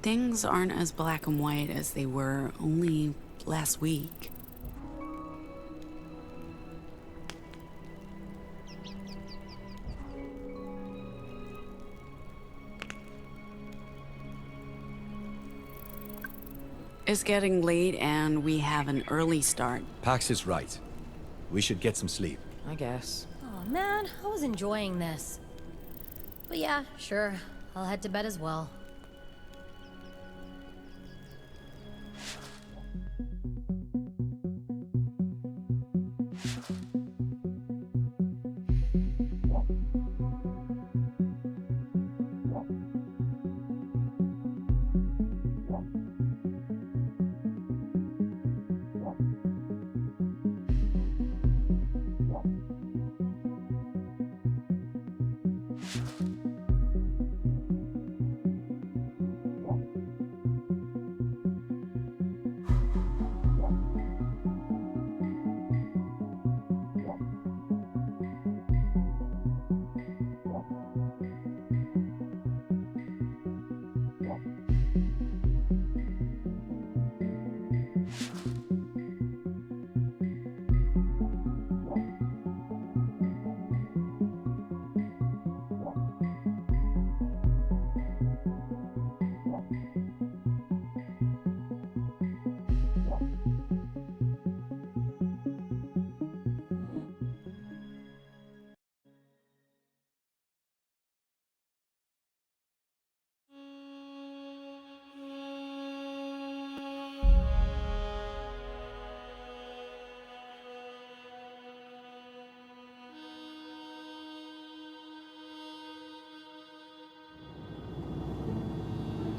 things aren't as black and white as they were only last week. It's getting late and we have an early start. Pax is right. We should get some sleep. I guess. Oh man, I was enjoying this. But yeah, sure. I'll head to bed as well.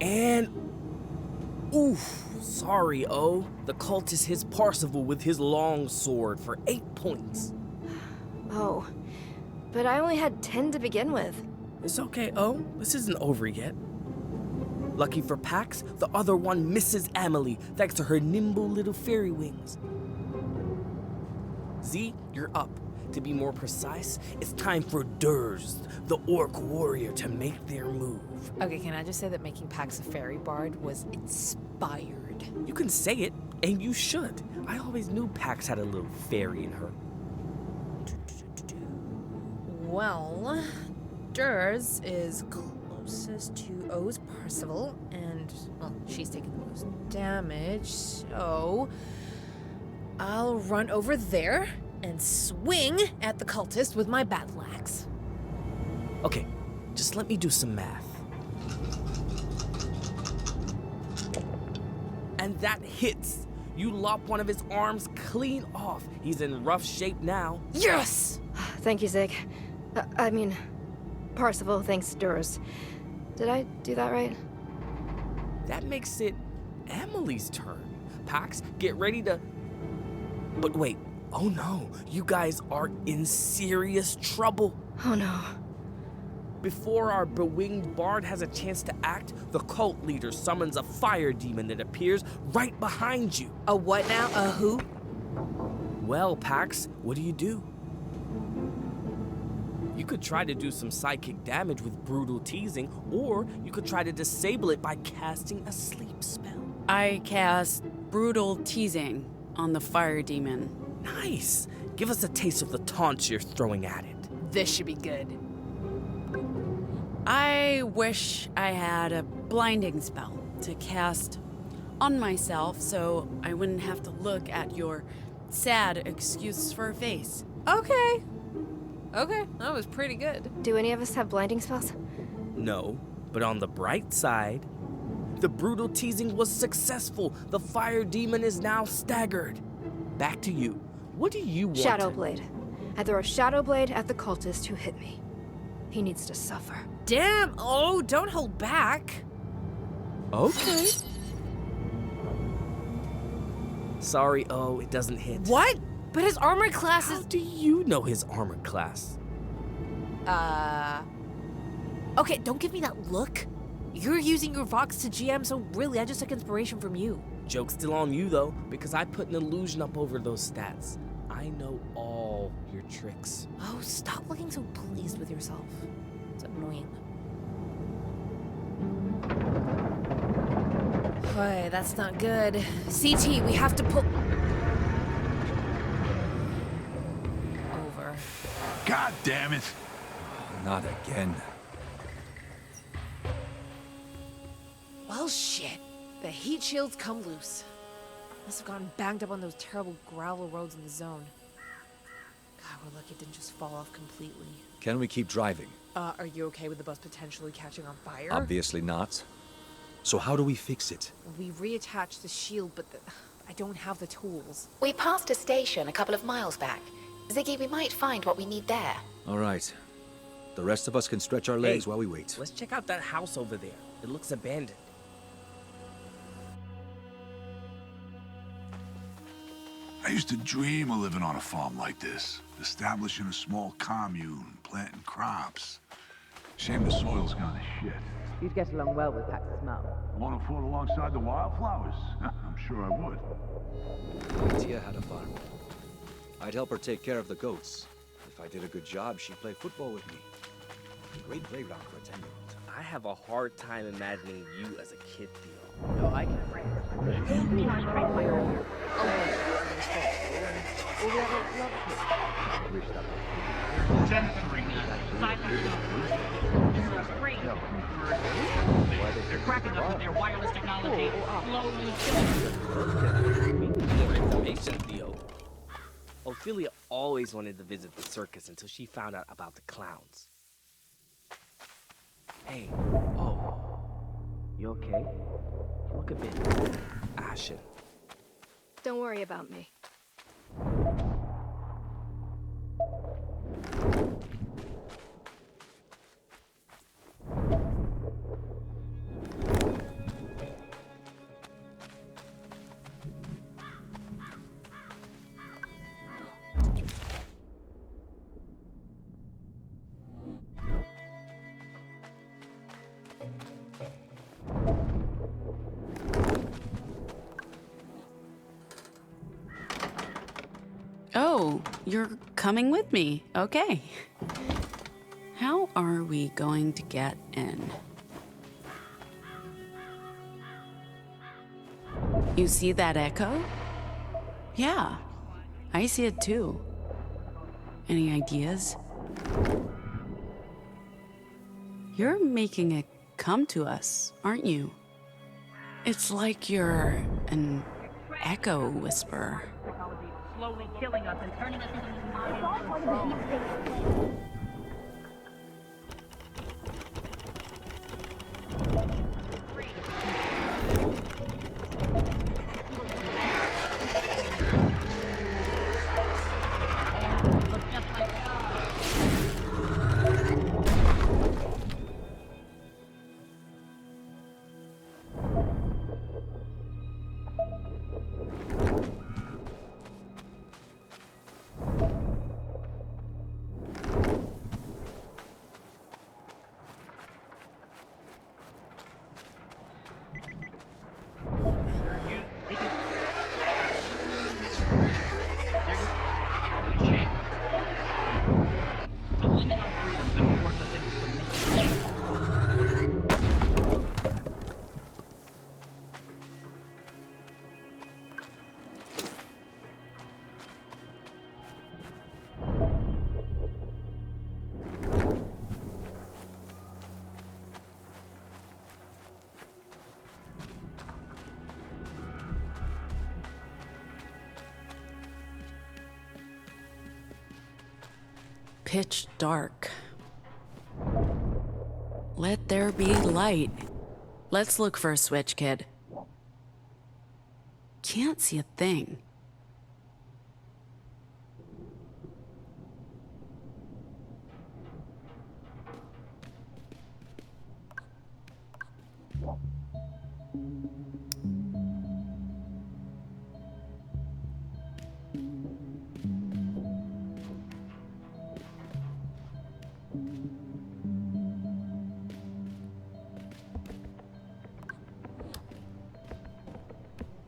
And... Oof, sorry, O. The cultist hits Parzival with his long sword for 8 points. Oh, but I only had 10 to begin with. It's okay, O. This isn't over yet. Lucky for Pax, the other one misses Amelie thanks to her nimble little fairy wings. Z, you're up. To be more precise, it's time for Durz, the orc warrior, to make their move. Okay, can I just say that making Pax a fairy bard was inspired? You can say it, and you should. I always knew Pax had a little fairy in her. Well, Durz is closest to O's Percival, and, well, she's taking the most damage, so I'll run over there and swing at the cultist with my battle axe. Okay, just let me do some math. And that hits. You lop one of his arms clean off. He's in rough shape now. Yes! Thank you, Zig. I mean, Parzival thanks Durz. Did I do that right? That makes it Amelie's turn. Pax, get ready to... But wait. Oh no, you guys are in serious trouble. Oh no. Before our bewinged bard has a chance to act, the cult leader summons a fire demon that appears right behind you. A what now? A who? Well, Pax, what do? You could try to do some psychic damage with brutal teasing, or you could try to disable it by casting a sleep spell. I cast brutal teasing on the fire demon. Nice! Give us a taste of the taunts you're throwing at it. This should be good. I wish I had a blinding spell to cast on myself so I wouldn't have to look at your sad excuse for a face. Okay. Okay, that was pretty good. Do any of us have blinding spells? No, but on the bright side, the brutal teasing was successful. The fire demon is now staggered. Back to you. What do you want? Shadow Blade. I throw a Shadow Blade at the cultist who hit me. He needs to suffer. Damn! Oh, don't hold back. Okay. Sorry, O, it doesn't hit. What? But his armor class is... How do you know his armor class? Okay, don't give me that look. You're using your Vox to GM, so really, I just took inspiration from you. Joke's still on you, though, because I put an illusion up over those stats. I know all your tricks. Oh, stop looking so pleased with yourself. It's annoying. Boy, that's not good. CT, we have to pull... Over. God damn it! Not again. Well, shit. The heat shields come loose. Must have gotten banged up on those terrible gravel roads in the zone. God, we're lucky it didn't just fall off completely. Can we keep driving? Are you okay with the bus potentially catching on fire? Obviously not. So how do we fix it? We reattached the shield, but I don't have the tools. We passed a station a couple of miles back. Ziggy, we might find what we need there. All right. The rest of us can stretch our legs while we wait. Let's check out that house over there. It looks abandoned. I used to dream of living on a farm like this, establishing a small commune, planting crops. Shame the soil's gone to shit. You'd get along well with Pax's mum. Want to float alongside the wildflowers? I'm sure I would. Tia had a farm. I'd help her take care of the goats. If I did a good job, she'd play football with me. Great playground for a 10-year-old. I have a hard time imagining you as a kid, Theo. No, I can. They're cracking us with their wireless technology, slowly Information, Theo. Ophelia always wanted to visit the circus until she found out about the clowns. Hey, you okay? You look a bit ashen. Don't worry about me. You're coming with me, okay. How are we going to get in? You see that echo? Yeah, I see it too. Any ideas? You're making it come to us, aren't you? It's like you're an echo whisperer. Slowly killing us and turning us into these mind. Pitch dark. Let there be light. Let's look for a switch, kid. Can't see a thing.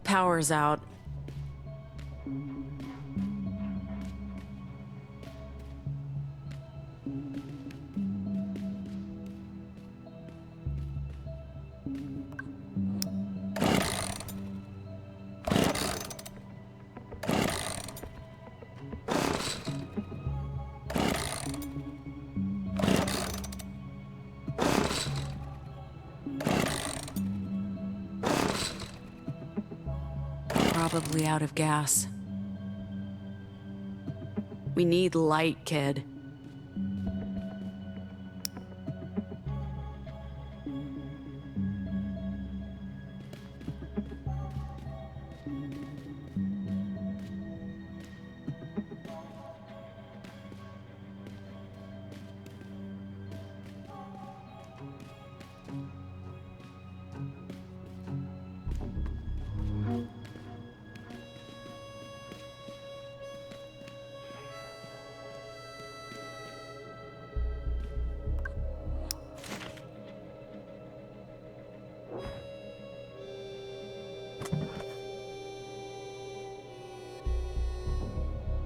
Power's out. Probably out of gas. We need light, kid.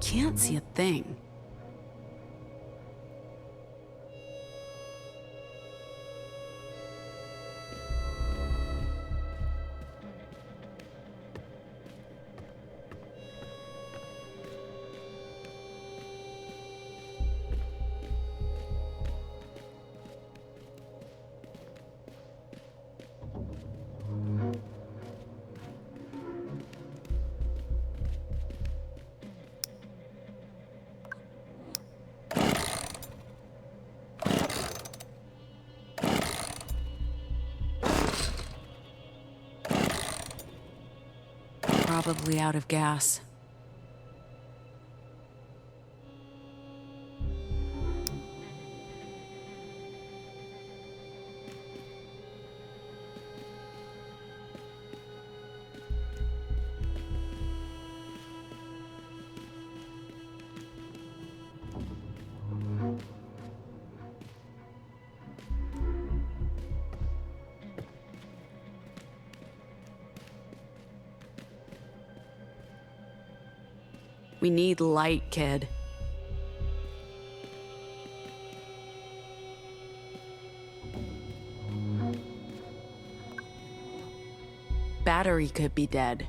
Can't see a thing. Probably out of gas. We need light, kid. battery could be dead.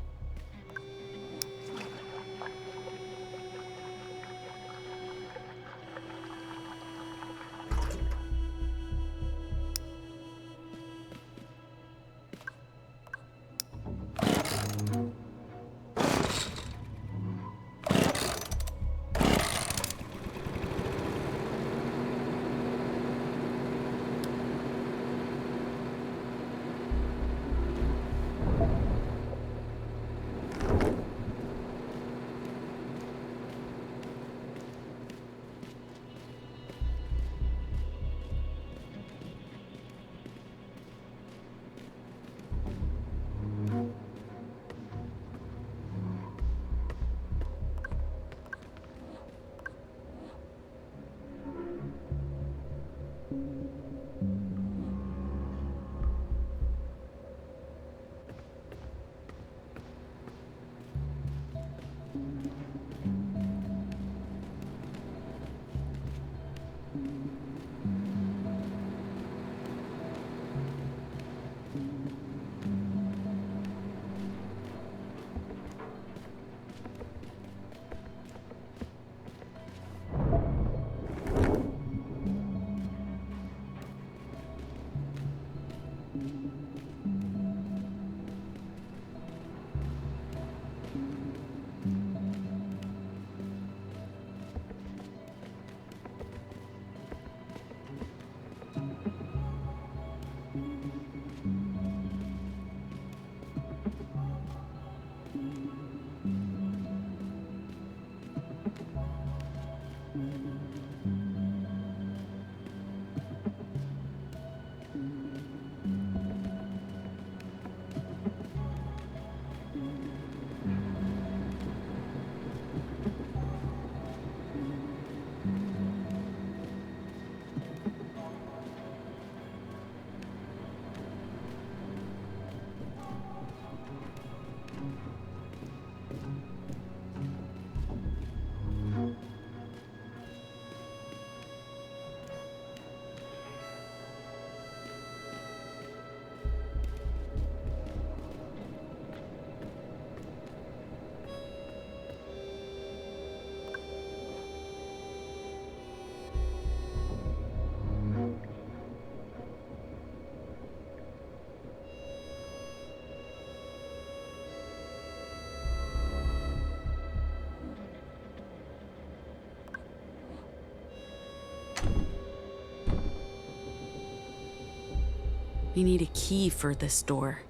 We need a key for this door.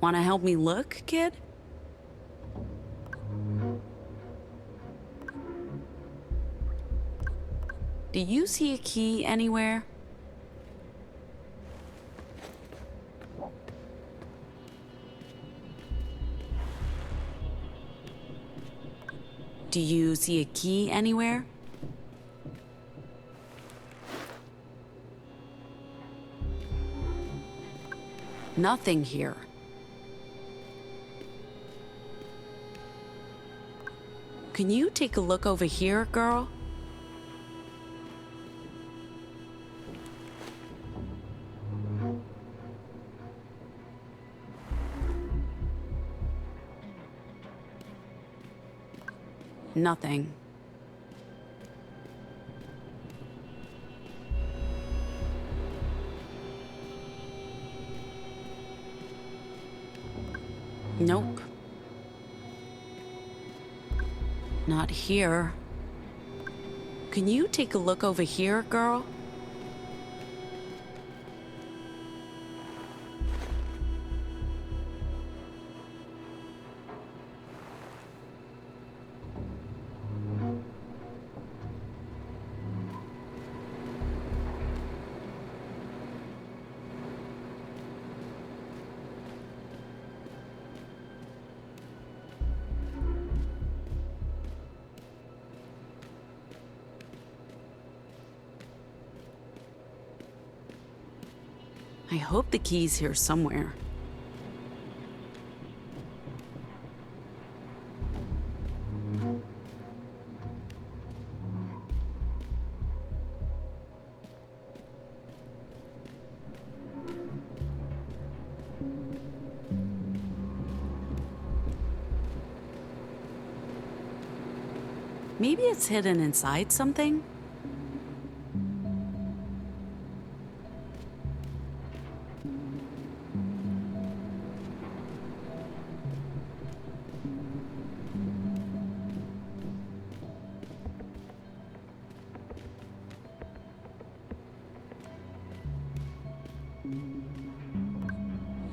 Wanna help me look, kid? Do you see a key anywhere? Do you see a key anywhere? Nothing here. Can you take a look over here, girl? Nothing. Nope. Not here. Can you take a look over here, girl? I hope the key's here somewhere. Maybe it's hidden inside something?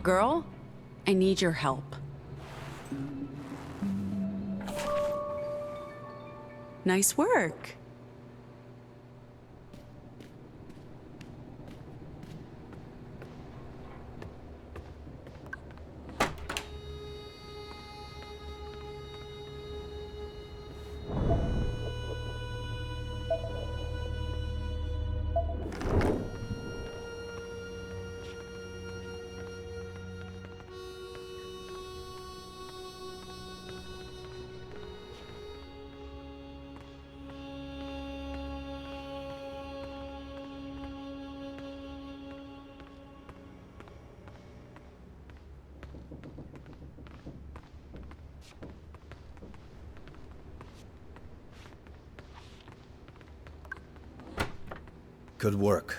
Girl, I need your help. Nice work. Good work.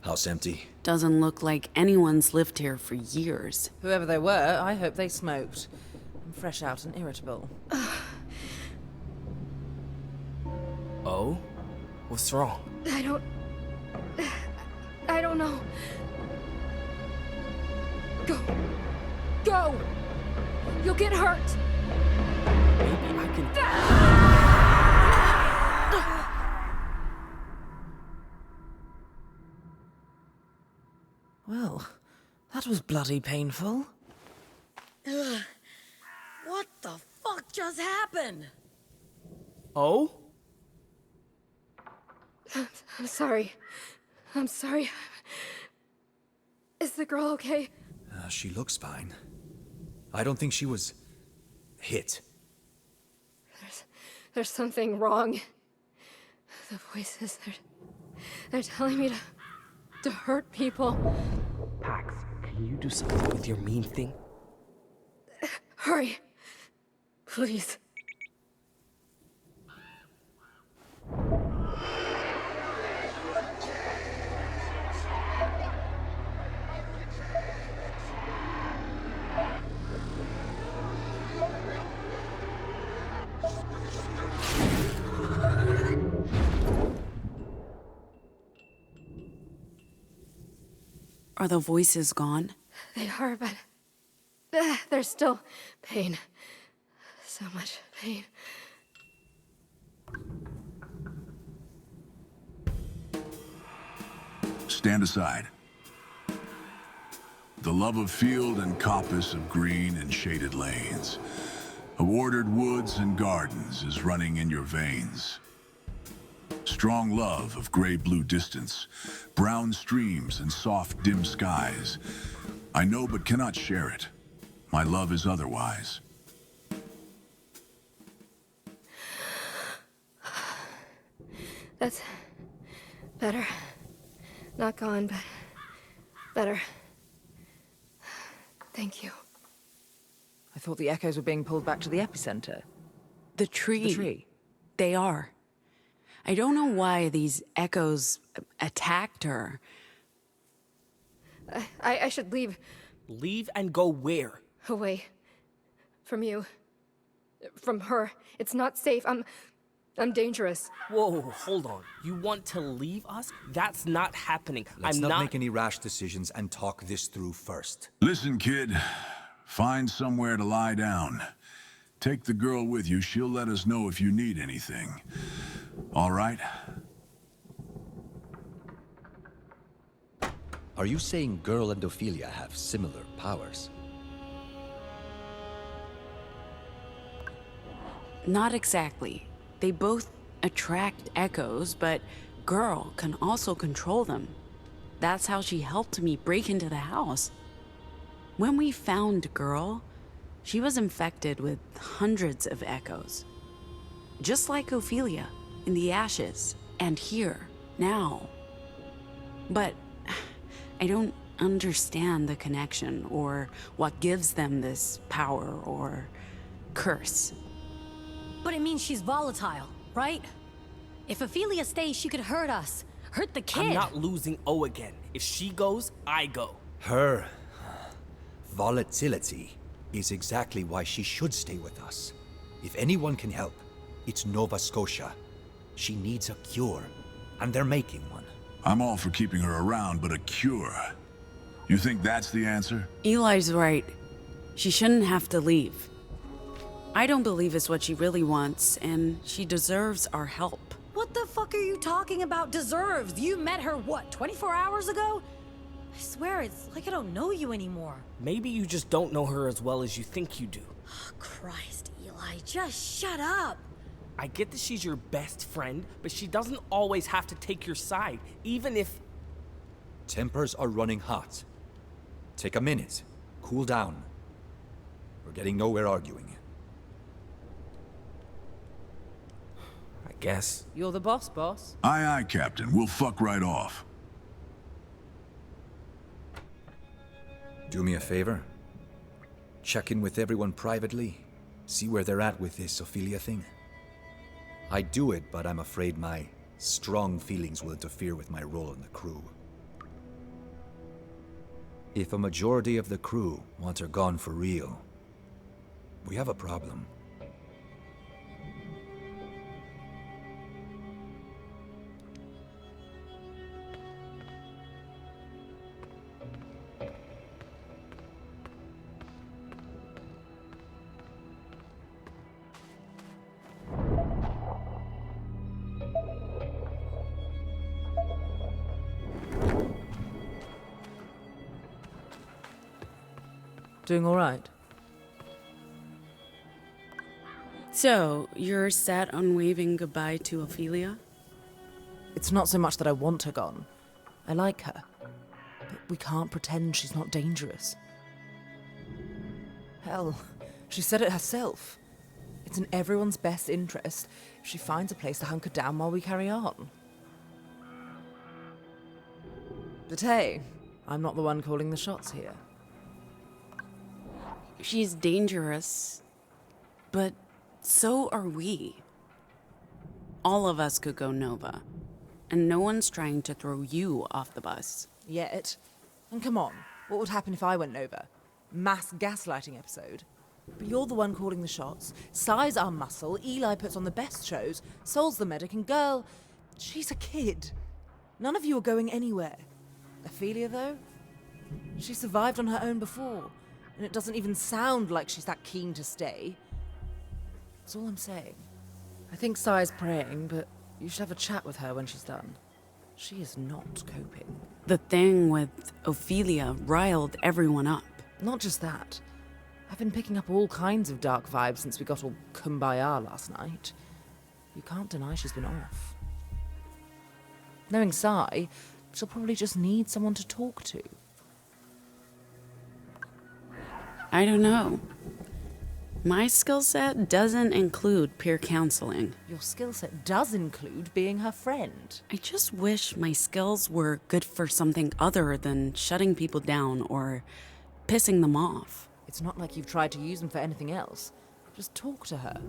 House empty. Doesn't look like anyone's lived here for years. Whoever they were, I hope they smoked. I'm fresh out and irritable. Oh? What's wrong? I don't know. Go. Go! You'll get hurt! Maybe I can... Well, that was bloody painful. Ugh. What the fuck just happened? Oh? I'm sorry. I'm sorry. Is the girl okay? She looks fine. I don't think she was... hit. There's something wrong. The voices, they're telling me to hurt people. Pax, can you do something with your mean thing? Hurry. Please. Are the voices gone? They are, but there's still pain. So much pain. Stand aside. The love of field and coppice of green and shaded lanes, of ordered woods and gardens is running in your veins. Strong love of gray-blue distance, brown streams and soft, dim skies. I know but cannot share it. My love is otherwise. That's better. Not gone, but better. Thank you. I thought the echoes were being pulled back to the epicenter. The tree. The tree. They are. I don't know why these echoes attacked her. I should leave. Leave and go where? Away. From you. From her. It's not safe. I'm dangerous. Whoa, hold on. You want to leave us? That's not happening. Let's not make any rash decisions and talk this through first. Listen, kid. Find somewhere to lie down. Take the girl with you. She'll let us know if you need anything. All right? Are you saying Girl and Ophelia have similar powers? Not exactly. They both attract echoes, but Girl can also control them. That's how she helped me break into the house. When we found Girl, she was infected with hundreds of echoes. Just like Ophelia, in the ashes, and here, now. But I don't understand the connection, or what gives them this power or curse. But it means she's volatile, right? If Ophelia stays, she could hurt us. Hurt the kid. I'm not losing O again. If she goes, I go. Her volatility is exactly why she should stay with us. If anyone can help, it's Nova Scotia. She needs a cure, and they're making one. I'm all for keeping her around, but a cure. You think that's the answer? Eli's right. She shouldn't have to leave. I don't believe it's what she really wants, and she deserves our help. What the fuck are you talking about deserves? You met her, what, 24 hours ago? I swear, it's like I don't know you anymore. Maybe you just don't know her as well as you think you do. Oh, Christ, Eli, just shut up. I get that she's your best friend, but she doesn't always have to take your side, even if... Tempers are running hot. Take a minute. Cool down. We're getting nowhere arguing. I guess. You're the boss. Aye, aye, Captain. We'll fuck right off. Do me a favor. Check in with everyone privately. See where they're at with this Ophelia thing. I'd do it, but I'm afraid my strong feelings will interfere with my role in the crew. If a majority of the crew want her gone for real, we have a problem. Doing all right? So, you're set on waving goodbye to Ophelia? It's not so much that I want her gone. I like her. But we can't pretend she's not dangerous. Hell, she said it herself. It's in everyone's best interest if she finds a place to hunker down while we carry on. But hey, I'm not the one calling the shots here. She's dangerous, but so are we. All of us could go Nova, and no one's trying to throw you off the bus. Yet. And come on, what would happen if I went Nova? Mass gaslighting episode. But you're the one calling the shots. Size our muscle, Eli puts on the best shows, Sol's the medic, and girl, she's a kid. None of you are going anywhere. Ophelia, though? She survived on her own before. And it doesn't even sound like she's that keen to stay. That's all I'm saying. I think Sai's praying, but you should have a chat with her when she's done. She is not coping. The thing with Ophelia riled everyone up. Not just that. I've been picking up all kinds of dark vibes since we got all kumbaya last night. You can't deny she's been off. Knowing Sai, she'll probably just need someone to talk to. I don't know. My skill set doesn't include peer counseling. Your skill set does include being her friend. I just wish my skills were good for something other than shutting people down or pissing them off. It's not like you've tried to use them for anything else. Just talk to her.